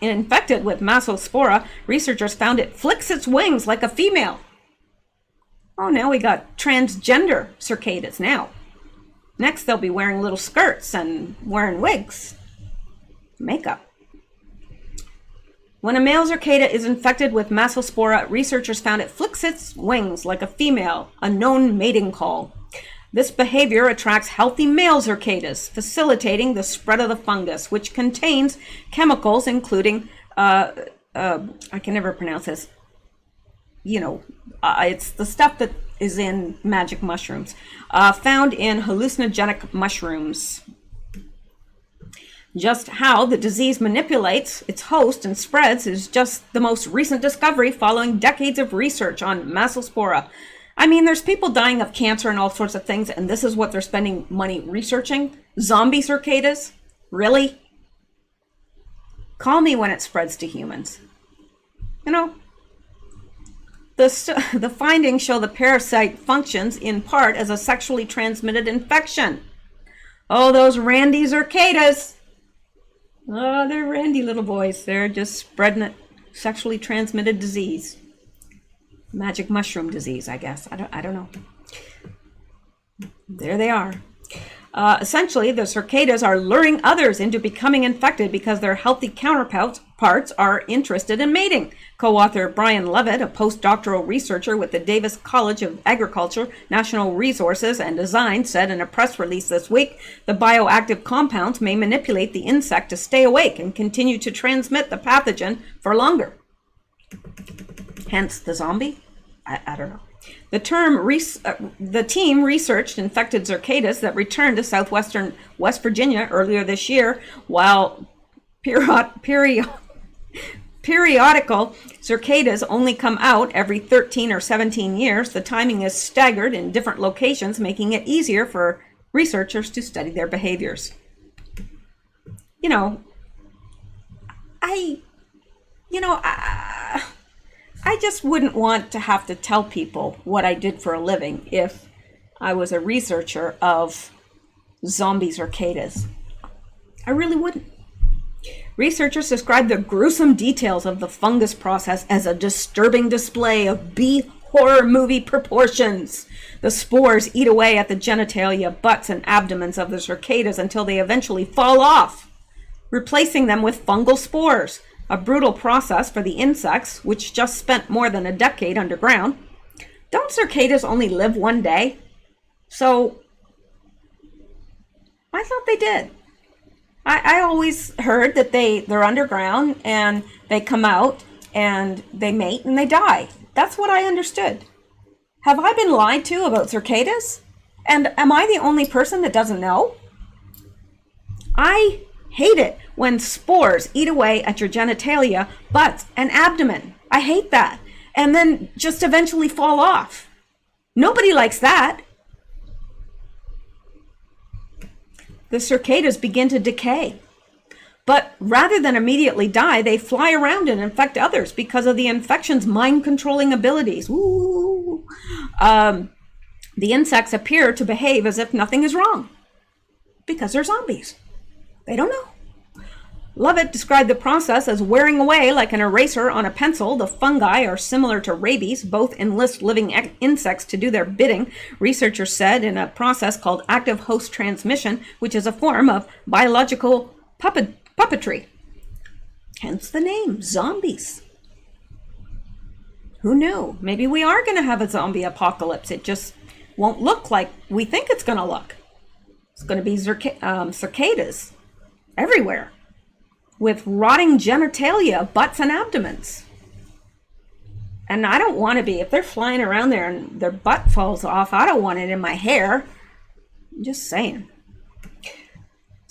infected with Massospora, researchers found it flicks its wings like a female. Oh, now we got transgender cicadas now. Next, they'll be wearing little skirts and wearing wigs. Makeup. When a male cicada is infected with Massospora, researchers found it flicks its wings like a female, a known mating call. This behavior attracts healthy male cicadas, facilitating the spread of the fungus, which contains chemicals including, I can never pronounce this, it's the stuff that is in magic mushrooms, found in hallucinogenic mushrooms. Just how the disease manipulates its host and spreads is just the most recent discovery following decades of research on Massospora. I mean, there's people dying of cancer and all sorts of things, and this is what they're spending money researching? Zombie cicadas? Really? Call me when it spreads to humans. The findings show the parasite functions in part as a sexually transmitted infection. Oh, those randy cicadas! Oh, they're randy little boys. They're just spreading it. Sexually transmitted disease. Magic mushroom disease, I guess. I don't know. There they are. Essentially, the cicadas are luring others into becoming infected because their healthy counterparts are interested in mating. Co-author Brian Levitt, a postdoctoral researcher with the Davis College of Agriculture, National Resources and Design, said in a press release this week, the bioactive compounds may manipulate the insect to stay awake and continue to transmit the pathogen for longer. hence the zombie. I don't know. The team researched infected cicadas that returned to southwestern West Virginia earlier this year, while periodical cicadas only come out every 13 or 17 years. The timing is staggered in different locations, making it easier for researchers to study their behaviors. You know, I just wouldn't want to have to tell people what I did for a living if I was a researcher of zombie cicadas. I really wouldn't. Researchers describe the gruesome details of the fungus process as a disturbing display of B horror movie proportions. The spores eat away at the genitalia, butts, and abdomens of the cicadas until they eventually fall off, replacing them with fungal spores. A brutal process for the insects, which just spent more than a decade underground. Don't cicadas only live one day? So, I thought they did. I always heard that they're underground and they come out and they mate and they die. That's what I understood. Have I been lied to about cicadas? And am I the only person that doesn't know? I hate it when spores eat away at your genitalia, butts, and abdomen. I hate that. And then just eventually fall off. Nobody likes that. The cicadas begin to decay. But rather than immediately die, they fly around and infect others because of the infection's mind-controlling abilities. Ooh. The insects appear to behave as if nothing is wrong because they're zombies. They don't know. Lovett described the process as wearing away like an eraser on a pencil. The fungi are similar to rabies. Both enlist living insects to do their bidding, researchers said, in a process called active host transmission, which is a form of biological puppetry. Hence the name, zombies. Who knew? Maybe we are going to have a zombie apocalypse. It just won't look like we think it's going to look. It's going to be cicadas everywhere, with rotting genitalia, butts, and abdomens. And I don't want to be, if they're flying around there and their butt falls off, I don't want it in my hair. I'm just saying.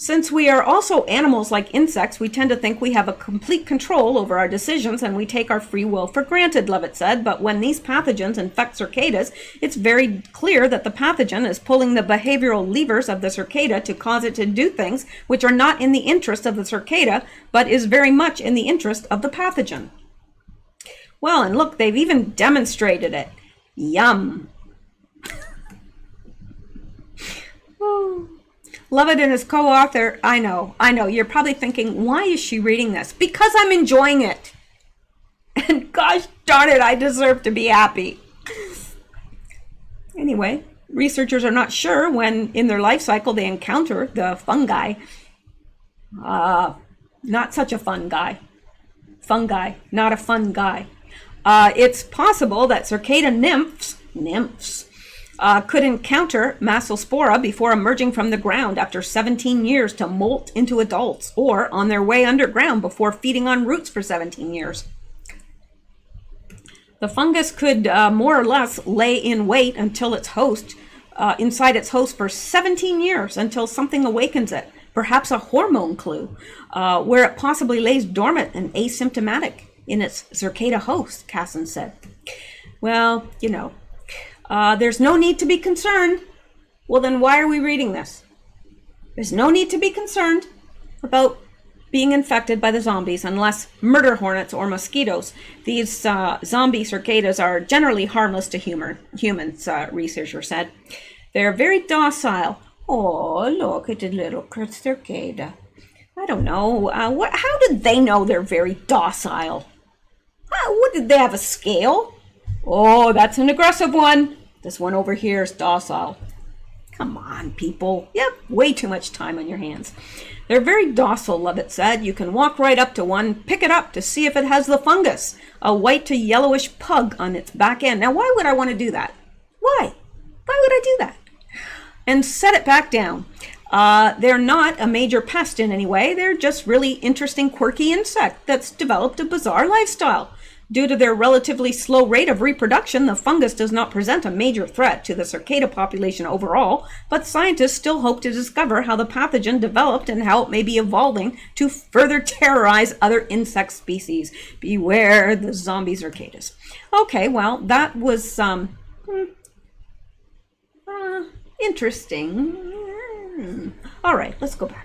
Since we are also animals like insects, we tend to think we have a complete control over our decisions and we take our free will for granted, Lovett said. But when these pathogens infect cicadas, it's very clear that the pathogen is pulling the behavioral levers of the cicada to cause it to do things which are not in the interest of the cicada, but is very much in the interest of the pathogen. Well, and look, they've even demonstrated it. Yum. Oh. Lovett and his co-author, I know, you're probably thinking, why is she reading this? Because I'm enjoying it. And gosh darn it, I deserve to be happy. Anyway, researchers are not sure when in their life cycle they encounter the fungi. Not such a fun guy. Fungi, not a fun guy. It's possible that cicada nymphs could encounter Massospora before emerging from the ground after 17 years to molt into adults, or on their way underground before feeding on roots for 17 years. The fungus could more or less lay in wait until its host, inside its host for 17 years until something awakens it, perhaps a hormone clue, where it possibly lays dormant and asymptomatic in its cicada host, Casson said. Well, you know, there's no need to be concerned. Well, then why are we reading this? There's no need to be concerned about being infected by the zombies unless murder hornets or mosquitoes. These zombie cicadas are generally harmless to humans, researcher said. They're very docile. Oh, look at the little cicada. I don't know. How did they know they're very docile? What, did they have a scale? Oh, that's an aggressive one. This one over here is docile. Come on, people. You have way too much time on your hands. They're very docile, Lovett said. You can walk right up to one, pick it up to see if it has the fungus, a white to yellowish pug on its back end. Now, why would I want to do that? Why? Why would I do that? And set it back down. They're not a major pest in any way. They're just really interesting, quirky insect that's developed a bizarre lifestyle. Due to their relatively slow rate of reproduction, the fungus does not present a major threat to the cicada population overall, but scientists still hope to discover how the pathogen developed and how it may be evolving to further terrorize other insect species. Beware the zombie cicadas. Okay, well, that was interesting. All right, let's go back.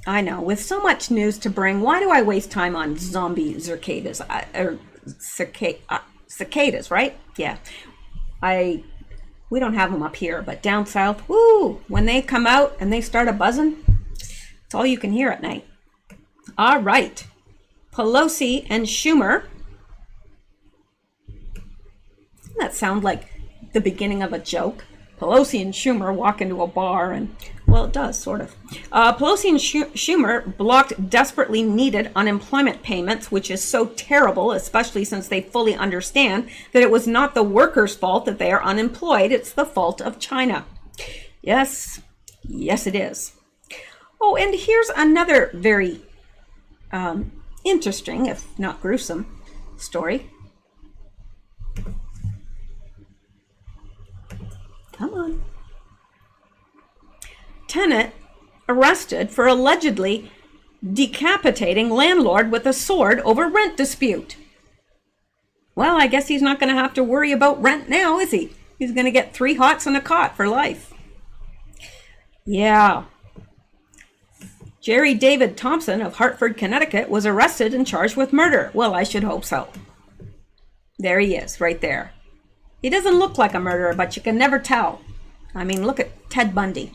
I know, with so much news to bring, why do I waste time on zombie cicadas? Cicadas, right? Yeah. We don't have them up here, but down south, woo, when they come out and they start a buzzing, it's all you can hear at night. All right. Pelosi and Schumer. Doesn't that sound like the beginning of a joke? Pelosi and Schumer walk into a bar and, well, it does, sort of. Pelosi and Schumer blocked desperately needed unemployment payments, which is so terrible, especially since they fully understand that it was not the workers' fault that they are unemployed. It's the fault of China. Yes, yes, it is. Oh, and here's another very interesting, if not gruesome, story. Come on. Tenant arrested for allegedly decapitating landlord with a sword over rent dispute. Well, I guess he's not going to have to worry about rent now, is he? He's going to get 3 hots and a cot for life. Yeah. Jerry David Thompson of Hartford, Connecticut was arrested and charged with murder. Well, I should hope so. There he is, right there. He doesn't look like a murderer, but you can never tell. I mean, look at Ted Bundy.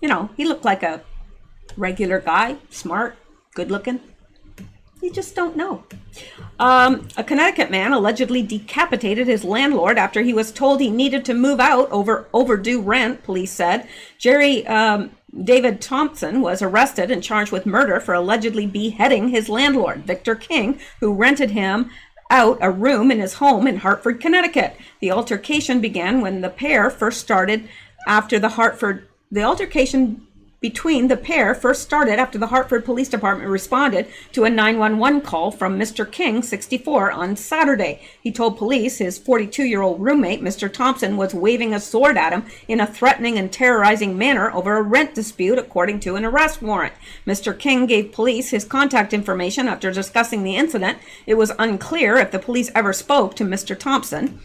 You know, he looked like a regular guy, smart, good looking. You just don't know. A Connecticut man allegedly decapitated his landlord after he was told he needed to move out over overdue rent, police said. Jerry David Thompson was arrested and charged with murder for allegedly beheading his landlord, Victor King, who rented him out a room in his home in Hartford, Connecticut. The altercation began when the pair first started after the Hartford Police Department responded to a 911 call from Mr. King, 64, on Saturday. He told police his 42-year-old roommate, Mr. Thompson, was waving a sword at him in a threatening and terrorizing manner over a rent dispute, according to an arrest warrant. Mr. King gave police his contact information after discussing the incident. It was unclear if the police ever spoke to Mr. Thompson.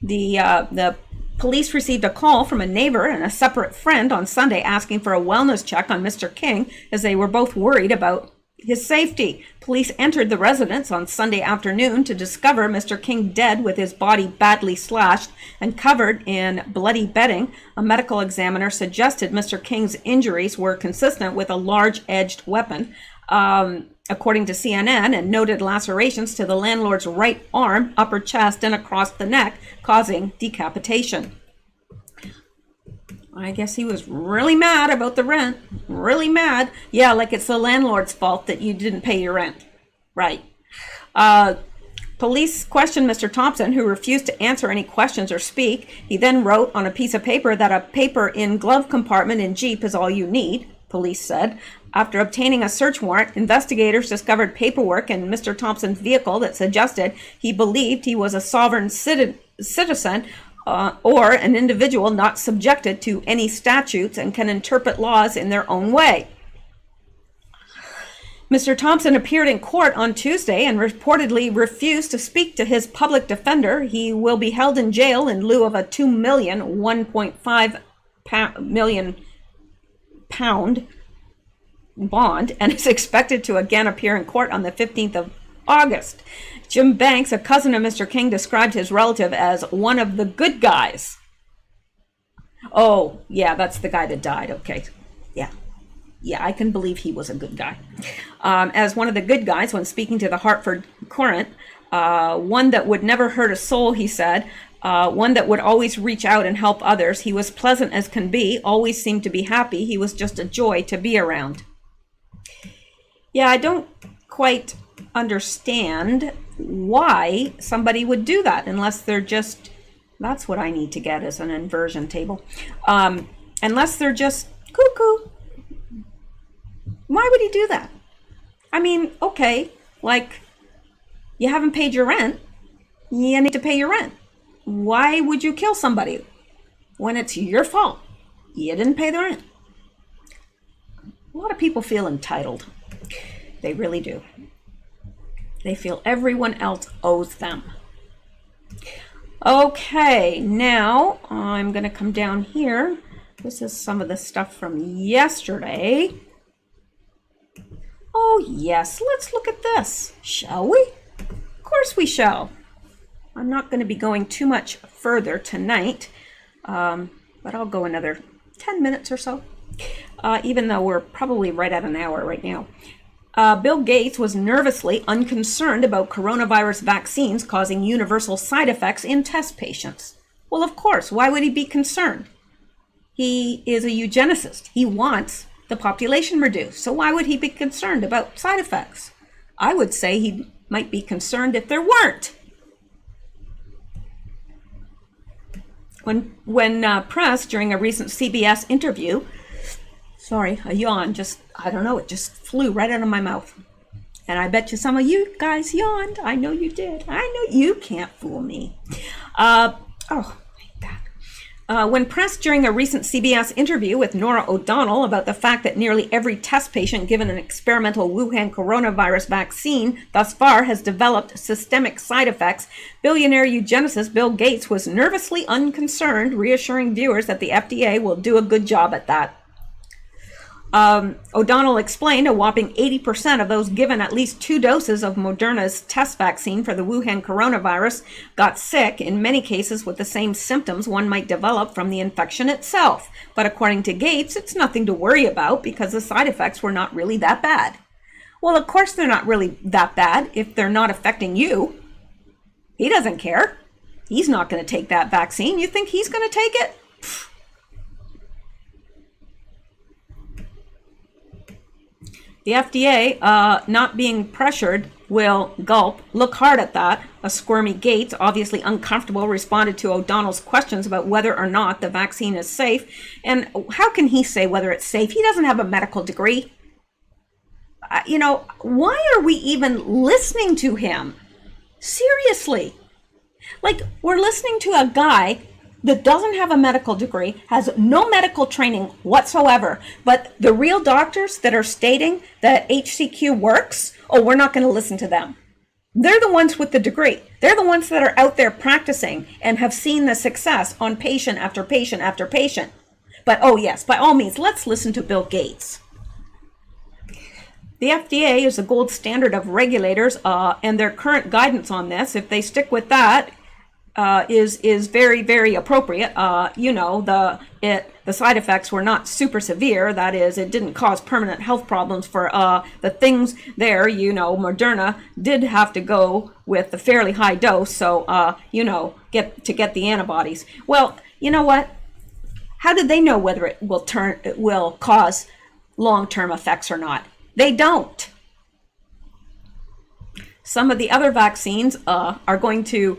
The police received a call from a neighbor and a separate friend on Sunday asking for a wellness check on Mr. King, as they were both worried about his safety. Police entered the residence on Sunday afternoon to discover Mr. King dead with his body badly slashed and covered in bloody bedding. A medical examiner suggested Mr. King's injuries were consistent with a large-edged weapon, according to CNN, and noted lacerations to the landlord's right arm, upper chest, and across the neck, causing decapitation. I guess he was really mad about the rent. Really mad. Yeah, like it's the landlord's fault that you didn't pay your rent. Right. Police questioned Mr. Thompson, who refused to answer any questions or speak. He then wrote on a piece of paper that a paper in glove compartment in Jeep is all you need, police said. After obtaining a search warrant, investigators discovered paperwork in Mr. Thompson's vehicle that suggested he believed he was a sovereign citizen or an individual not subjected to any statutes and can interpret laws in their own way. Mr. Thompson appeared in court on Tuesday and reportedly refused to speak to his public defender. He will be held in jail in lieu of a £1.5 million bond and is expected to again appear in court on the 15th of August. Jim Banks, a cousin of Mr. King, described his relative as one of the good guys. Oh, yeah, that's the guy that died. Okay. Yeah, I can believe he was a good guy. As one of the good guys when speaking to the Hartford Courant, one that would never hurt a soul, he said, one that would always reach out and help others. He was pleasant as can be, always seemed to be happy. He was just a joy to be around. Yeah, I don't quite understand why somebody would do that unless they're just, that's what I need to get as an inversion table. Unless they're just cuckoo. Why would he do that? I mean, okay, like, you haven't paid your rent. You need to pay your rent. Why would you kill somebody when it's your fault? You didn't pay the rent. A lot of people feel entitled. They really do. They feel everyone else owes them. Okay, now I'm going to come down here. This is some of the stuff from yesterday. Oh, yes, let's look at this, shall we? Of course we shall. I'm not going to be going too much further tonight, but I'll go another 10 minutes or so, even though we're probably right at an hour right now. Bill Gates was nervously unconcerned about coronavirus vaccines causing universal side effects in test patients. Well, of course, why would he be concerned? He is a eugenicist. He wants the population reduced. So why would he be concerned about side effects? I would say he might be concerned if there weren't. When pressed during a recent CBS interview, sorry, a yawn just, I don't know, it just flew right out of my mouth. And I bet you some of you guys yawned. I know you did. I know you can't fool me. When pressed during a recent CBS interview with Norah O'Donnell about the fact that nearly every test patient given an experimental Wuhan coronavirus vaccine thus far has developed systemic side effects, billionaire eugenicist Bill Gates was nervously unconcerned, reassuring viewers that the FDA will do a good job at that. O'Donnell explained a whopping 80% of those given at least 2 doses of Moderna's test vaccine for the Wuhan coronavirus got sick, in many cases with the same symptoms one might develop from the infection itself. But according to Gates, it's nothing to worry about because the side effects were not really that bad. Well, of course they're not really that bad if they're not affecting you. He doesn't care. He's not going to take that vaccine. You think he's going to take it? The FDA, not being pressured, will gulp, look hard at that. A squirmy Gates, obviously uncomfortable, responded to O'Donnell's questions about whether or not the vaccine is safe. And how can he say whether it's safe? He doesn't have a medical degree. Why are we even listening to him? Seriously. Like, we're listening to a guy that doesn't have a medical degree, has no medical training whatsoever, but the real doctors that are stating that HCQ works, we're not going to listen to them. They're the ones with the degree. They're the ones that are out there practicing and have seen the success on patient after patient after patient. But yes, by all means, let's listen to Bill Gates. The FDA is the gold standard of regulators, and their current guidance on this, if they stick with that, is very, very appropriate. The side effects were not super severe. That is, it didn't cause permanent health problems for the things there. Moderna did have to go with a fairly high dose, so get the antibodies. Well, you know what? How did they know whether it will cause long-term effects or not? They don't. Some of the other vaccines are going to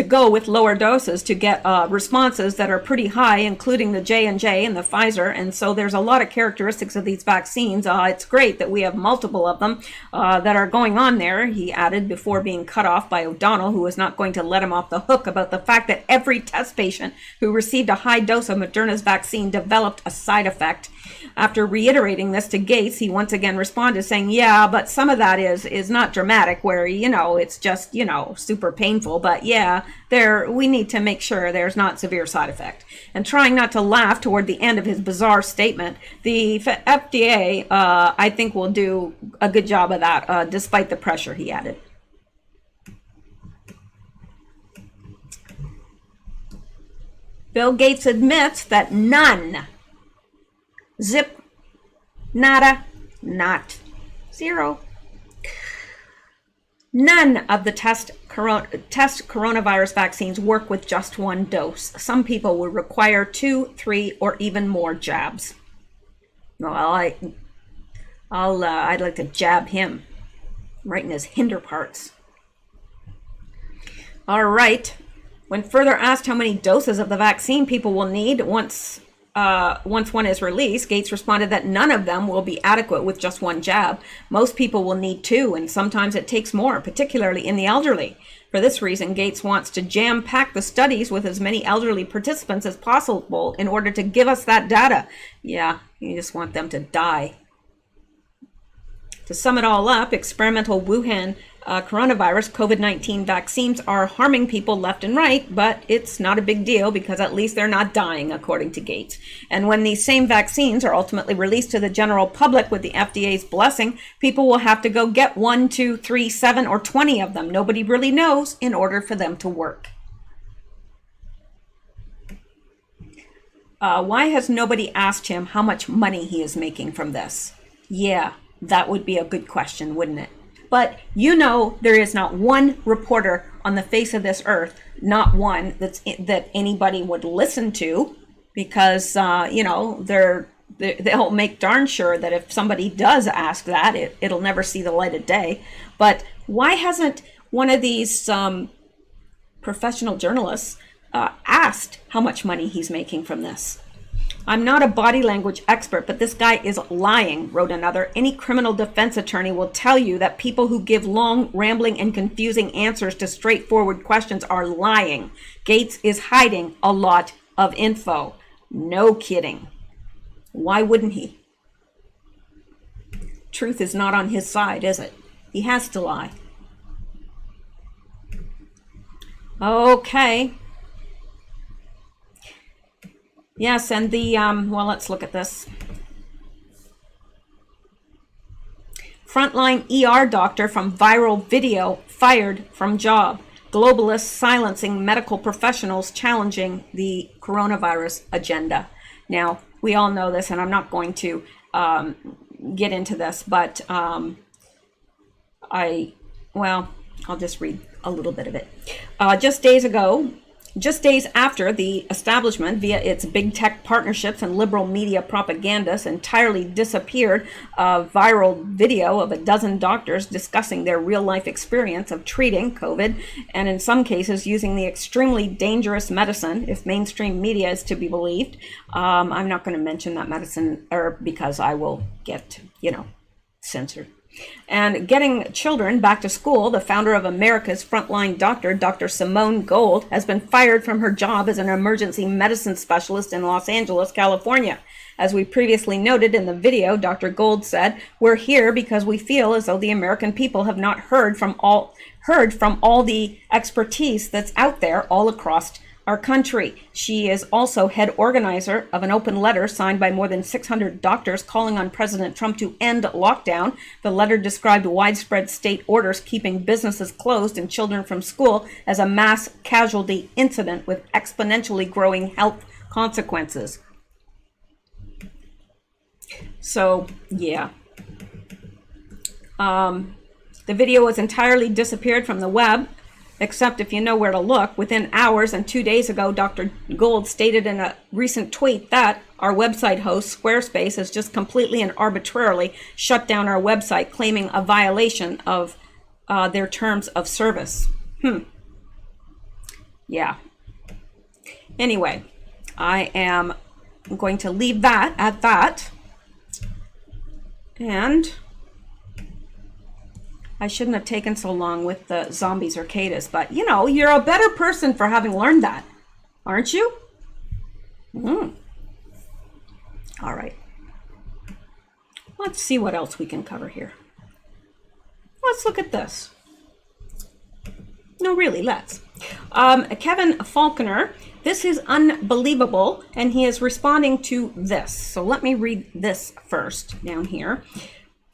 go with lower doses to get responses that are pretty high, including the J&J and the Pfizer. And so there's a lot of characteristics of these vaccines. It's great that we have multiple of them that are going on there, he added before being cut off by O'Donnell, who was not going to let him off the hook about the fact that every test patient who received a high dose of Moderna's vaccine developed a side effect. After reiterating this to Gates, he once again responded saying, yeah, but some of that is not dramatic where, it's just, super painful. But yeah, we need to make sure there's not severe side effect. And trying not to laugh toward the end of his bizarre statement, the FDA, I think, will do a good job of that, despite the pressure, he added. Bill Gates admits that none, zip, nada, not, zero. None of the test coronavirus vaccines work with just one dose. Some people will require 2, 3, or even more jabs. Well, I'd like to jab him right in his hinder parts. All right. When further asked how many doses of the vaccine people will need once once one is released, Gates responded that none of them will be adequate with just one jab. Most people will need two, and sometimes it takes more, particularly in the elderly. For this reason, Gates wants to jam-pack the studies with as many elderly participants as possible in order to give us that data. Yeah, you just want them to die. To sum it all up, experimental Wuhan coronavirus COVID-19 vaccines are harming people left and right, but it's not a big deal because at least they're not dying, according to Gates. And when these same vaccines are ultimately released to the general public with the FDA's blessing, people will have to go get 1, 2, 3, 7, or 20 of them. Nobody really knows in order for them to work. Why has nobody asked him how much money he is making from this? Yeah, that would be a good question, wouldn't it? But you know, there is not one reporter on the face of this earth, not one that anybody would listen to, because you know, they'll make darn sure that if somebody does ask that, it'll never see the light of day. But why hasn't one of these professional journalists asked how much money he's making from this? I'm not a body language expert, but this guy is lying, wrote another. Any criminal defense attorney will tell you that people who give long, rambling, and confusing answers to straightforward questions are lying. Gates is hiding a lot of info. No kidding. Why wouldn't he? Truth is not on his side, is it? He has to lie. Okay. Yes, and the, well, let's look at this. Frontline ER doctor from viral video fired from job. Globalists silencing medical professionals challenging the coronavirus agenda. Now, we all know this, and I'm not going to get into this, but I'll just read a little bit of it. Just days after the establishment, via its big tech partnerships and liberal media propagandists, entirely disappeared a viral video of a dozen doctors discussing their real-life experience of treating COVID, and in some cases using the extremely dangerous medicine, if mainstream media is to be believed. I'm not going to mention that medicine, because I will get, censored. And getting children back to school, the founder of America's Frontline Doctor, Dr. Simone Gold, has been fired from her job as an emergency medicine specialist in Los Angeles, California. As we previously noted in the video, Dr. Gold said, "We're here because we feel as though the American people have not heard from all the expertise that's out there all across our country." She is also head organizer of an open letter signed by more than 600 doctors calling on President Trump to end lockdown. The letter described widespread state orders keeping businesses closed and children from school as a mass casualty incident with exponentially growing health consequences. So, yeah. The video has entirely disappeared from the web, except if you know where to look. Within hours, and 2 days ago, Dr. Gold stated in a recent tweet that our website host, Squarespace, has just completely and arbitrarily shut down our website, claiming a violation of their terms of service. Yeah. Anyway, I am going to leave that at that. And I shouldn't have taken so long with the zombies or cicadas, but you're a better person for having learned that, aren't you? All right. Let's see what else we can cover here. Let's look at this. No, really, let's. Kevin Faulconer, this is unbelievable, and he is responding to this. So let me read this first down here.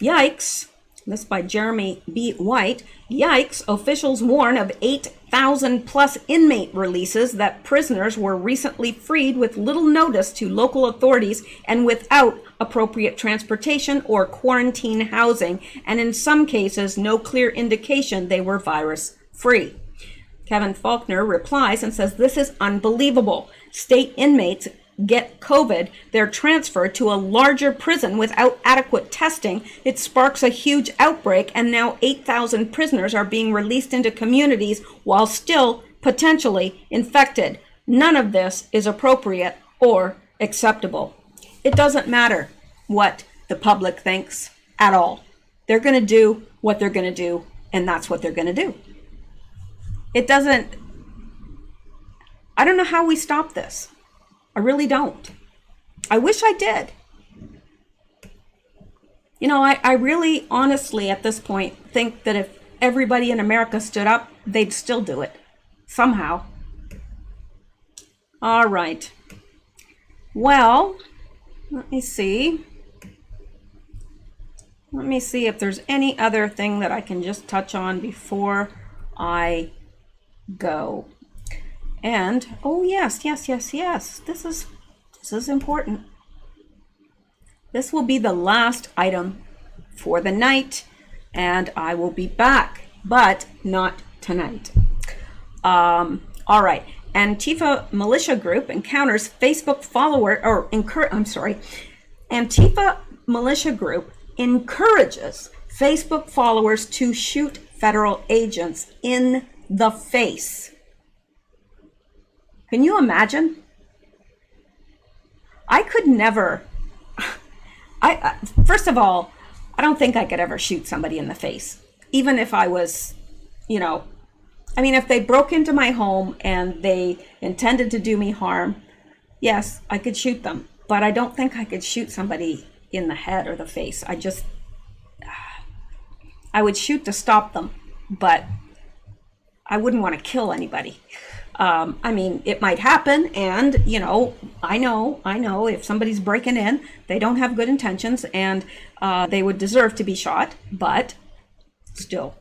Yikes. This by Jeremy B. White. Yikes, officials warn of 8,000 plus inmate releases that prisoners were recently freed with little notice to local authorities and without appropriate transportation or quarantine housing, and in some cases, no clear indication they were virus free. Kevin Faulconer replies and says, "This is unbelievable. State inmates get COVID, they're transferred to a larger prison without adequate testing. It sparks a huge outbreak, and now 8,000 prisoners are being released into communities while still potentially infected. None of this is appropriate or acceptable. It doesn't matter what the public thinks at all. They're going to do what they're going to do, and that's what they're going to do. It doesn't, I don't know how we stop this. I really don't. I wish I did. You know, I really honestly at this point think that if everybody in America stood up, they'd still do it. Somehow. All right. Well, let me see. Let me see if there's any other thing that I can just touch on before I go. And, oh yes. This is important. This will be the last item for the night, and I will be back, but not tonight. All right. Antifa militia group encounters Facebook follower, Antifa militia group encourages Facebook followers to shoot federal agents in the face. Can you imagine? I could never, first of all, I don't think I could ever shoot somebody in the face, even if I was, if they broke into my home and they intended to do me harm, yes, I could shoot them, but I don't think I could shoot somebody in the head or the face. I would shoot to stop them, but I wouldn't want to kill anybody. It might happen, and, I know if somebody's breaking in, they don't have good intentions, and they would deserve to be shot, but still.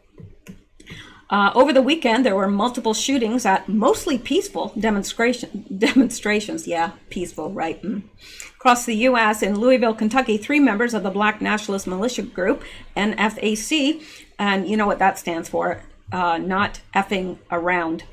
Over the weekend, there were multiple shootings at mostly peaceful demonstrations. Yeah, peaceful, right? Across the U.S. In Louisville, Kentucky, 3 members of the Black Nationalist Militia Group, NFAC, and you know what that stands for, not effing around,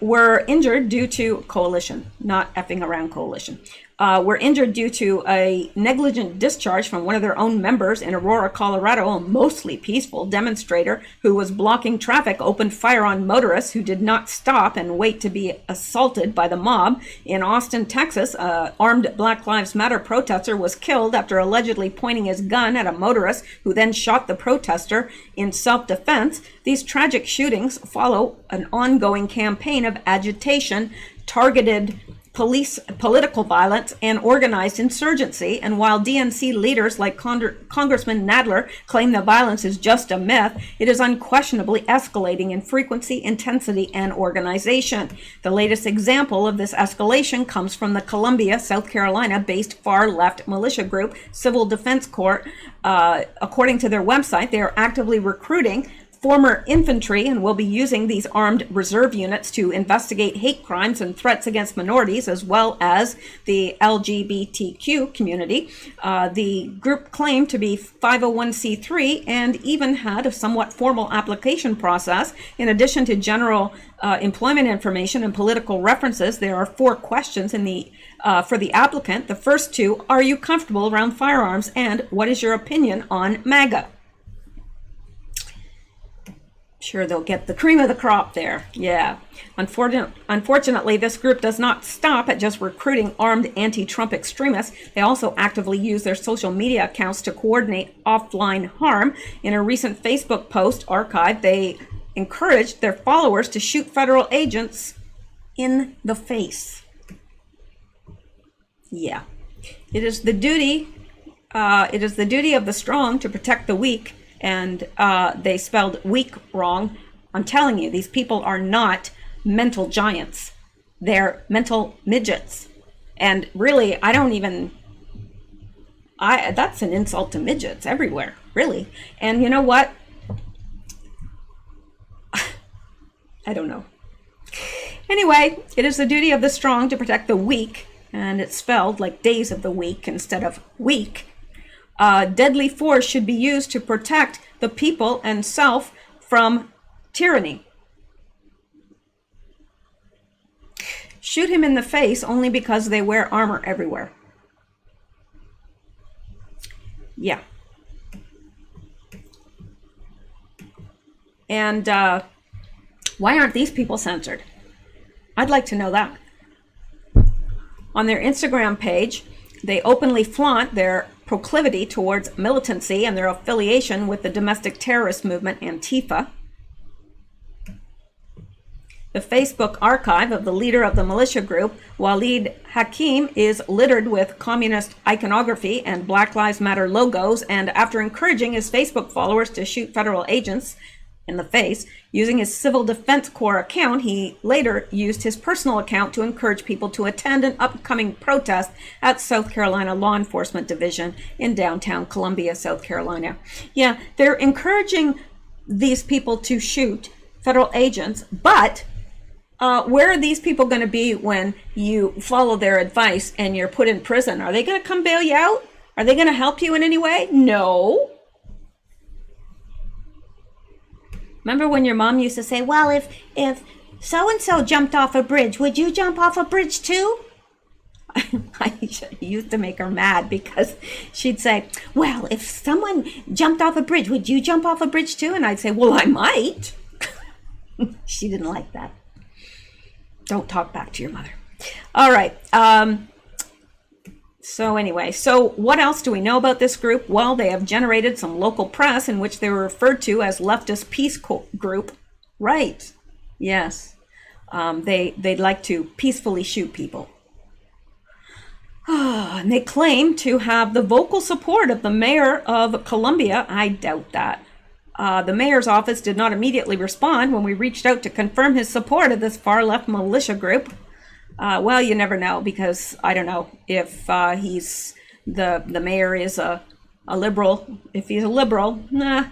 were injured due to coalition, not effing around coalition. Were injured due to a negligent discharge from one of their own members in Aurora, Colorado. A mostly peaceful demonstrator who was blocking traffic opened fire on motorists who did not stop and wait to be assaulted by the mob. In Austin, Texas, an armed Black Lives Matter protester was killed after allegedly pointing his gun at a motorist who then shot the protester in self-defense. These tragic shootings follow an ongoing campaign of agitation, targeted political violence, and organized insurgency. And while DNC leaders like Congressman Nadler claim the violence is just a myth, it is unquestionably escalating in frequency, intensity, and organization. The latest example of this escalation comes from the Columbia, South Carolina-based far-left militia group, Civil Defense Corps. According to their website, they are actively recruiting former infantry and will be using these armed reserve units to investigate hate crimes and threats against minorities, as well as the LGBTQ community. The group claimed to be 501c3 and even had a somewhat formal application process. In addition to general employment information and political references, there are 4 questions in the for the applicant. The first 2, are you comfortable around firearms, and what is your opinion on MAGA? Sure, they'll get the cream of the crop there. Yeah. Unfortunately, this group does not stop at just recruiting armed anti-Trump extremists. They also actively use their social media accounts to coordinate offline harm. In a recent Facebook post archived, they encouraged their followers to shoot federal agents in the face. Yeah. It is the duty of the strong to protect the weak. And they spelled weak wrong. I'm telling you, these people are not mental giants. They're mental midgets. And really, that's an insult to midgets everywhere, really. And you know what? I don't know. Anyway, it is the duty of the strong to protect the weak. And it's spelled like days of the week instead of week. Deadly force should be used to protect the people and self from tyranny. Shoot him in the face only because they wear armor everywhere. Yeah. And why aren't these people censored? I'd like to know that. On their Instagram page, they openly flaunt their proclivity towards militancy and their affiliation with the domestic terrorist movement Antifa. The Facebook archive of the leader of the militia group, Walid Hakim, is littered with communist iconography and Black Lives Matter logos, and after encouraging his Facebook followers to shoot federal agents in the face using his Civil Defense Corps account, he later used his personal account to encourage people to attend an upcoming protest at South Carolina Law Enforcement Division in downtown Columbia, South Carolina. Yeah, they're encouraging these people to shoot federal agents, but where are these people going to be when you follow their advice and you're put in prison? Are they going to come bail you out? Are they going to help you in any way? No. Remember when your mom used to say, well, if so-and-so jumped off a bridge, would you jump off a bridge too? I used to make her mad because she'd say, well, if someone jumped off a bridge, would you jump off a bridge too? And I'd say, well, I might. She didn't like that. Don't talk back to your mother. All right. So anyway, so what else do we know about this group? Well, they have generated some local press in which they were referred to as leftist peace group. Right. Yes. They'd like to peacefully shoot people. And they claim to have the vocal support of the mayor of Columbia. I doubt that. The mayor's office did not immediately respond when we reached out to confirm his support of this far-left militia group. Well, you never know, because I don't know if he's the mayor is a liberal. If he's a liberal,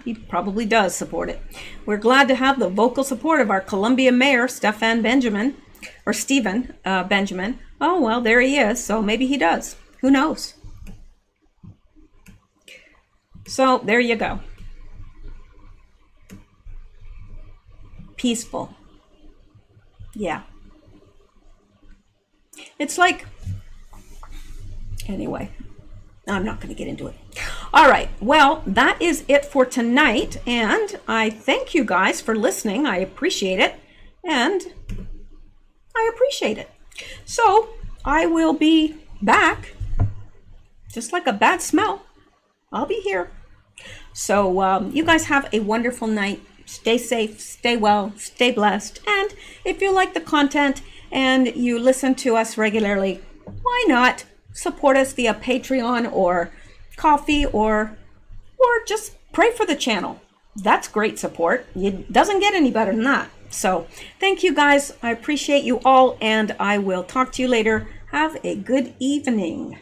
he probably does support it. We're glad to have the vocal support of our Columbia mayor, Stephen Benjamin. Oh, well, there he is, so maybe he does. Who knows? So there you go. Peaceful. Yeah. It's like, anyway, I'm not going to get into it. All right. Well, that is it for tonight. And I thank you guys for listening. I appreciate it. And I appreciate it. So I will be back. Just like a bad smell. I'll be here. So you guys have a wonderful night. Stay safe, stay well, stay blessed. And if you like the content and you listen to us regularly, why not support us via Patreon or Coffee or just pray for the channel. That's great support. It doesn't get any better than that. So thank you guys. I appreciate you all, and I will talk to you later. Have a good evening.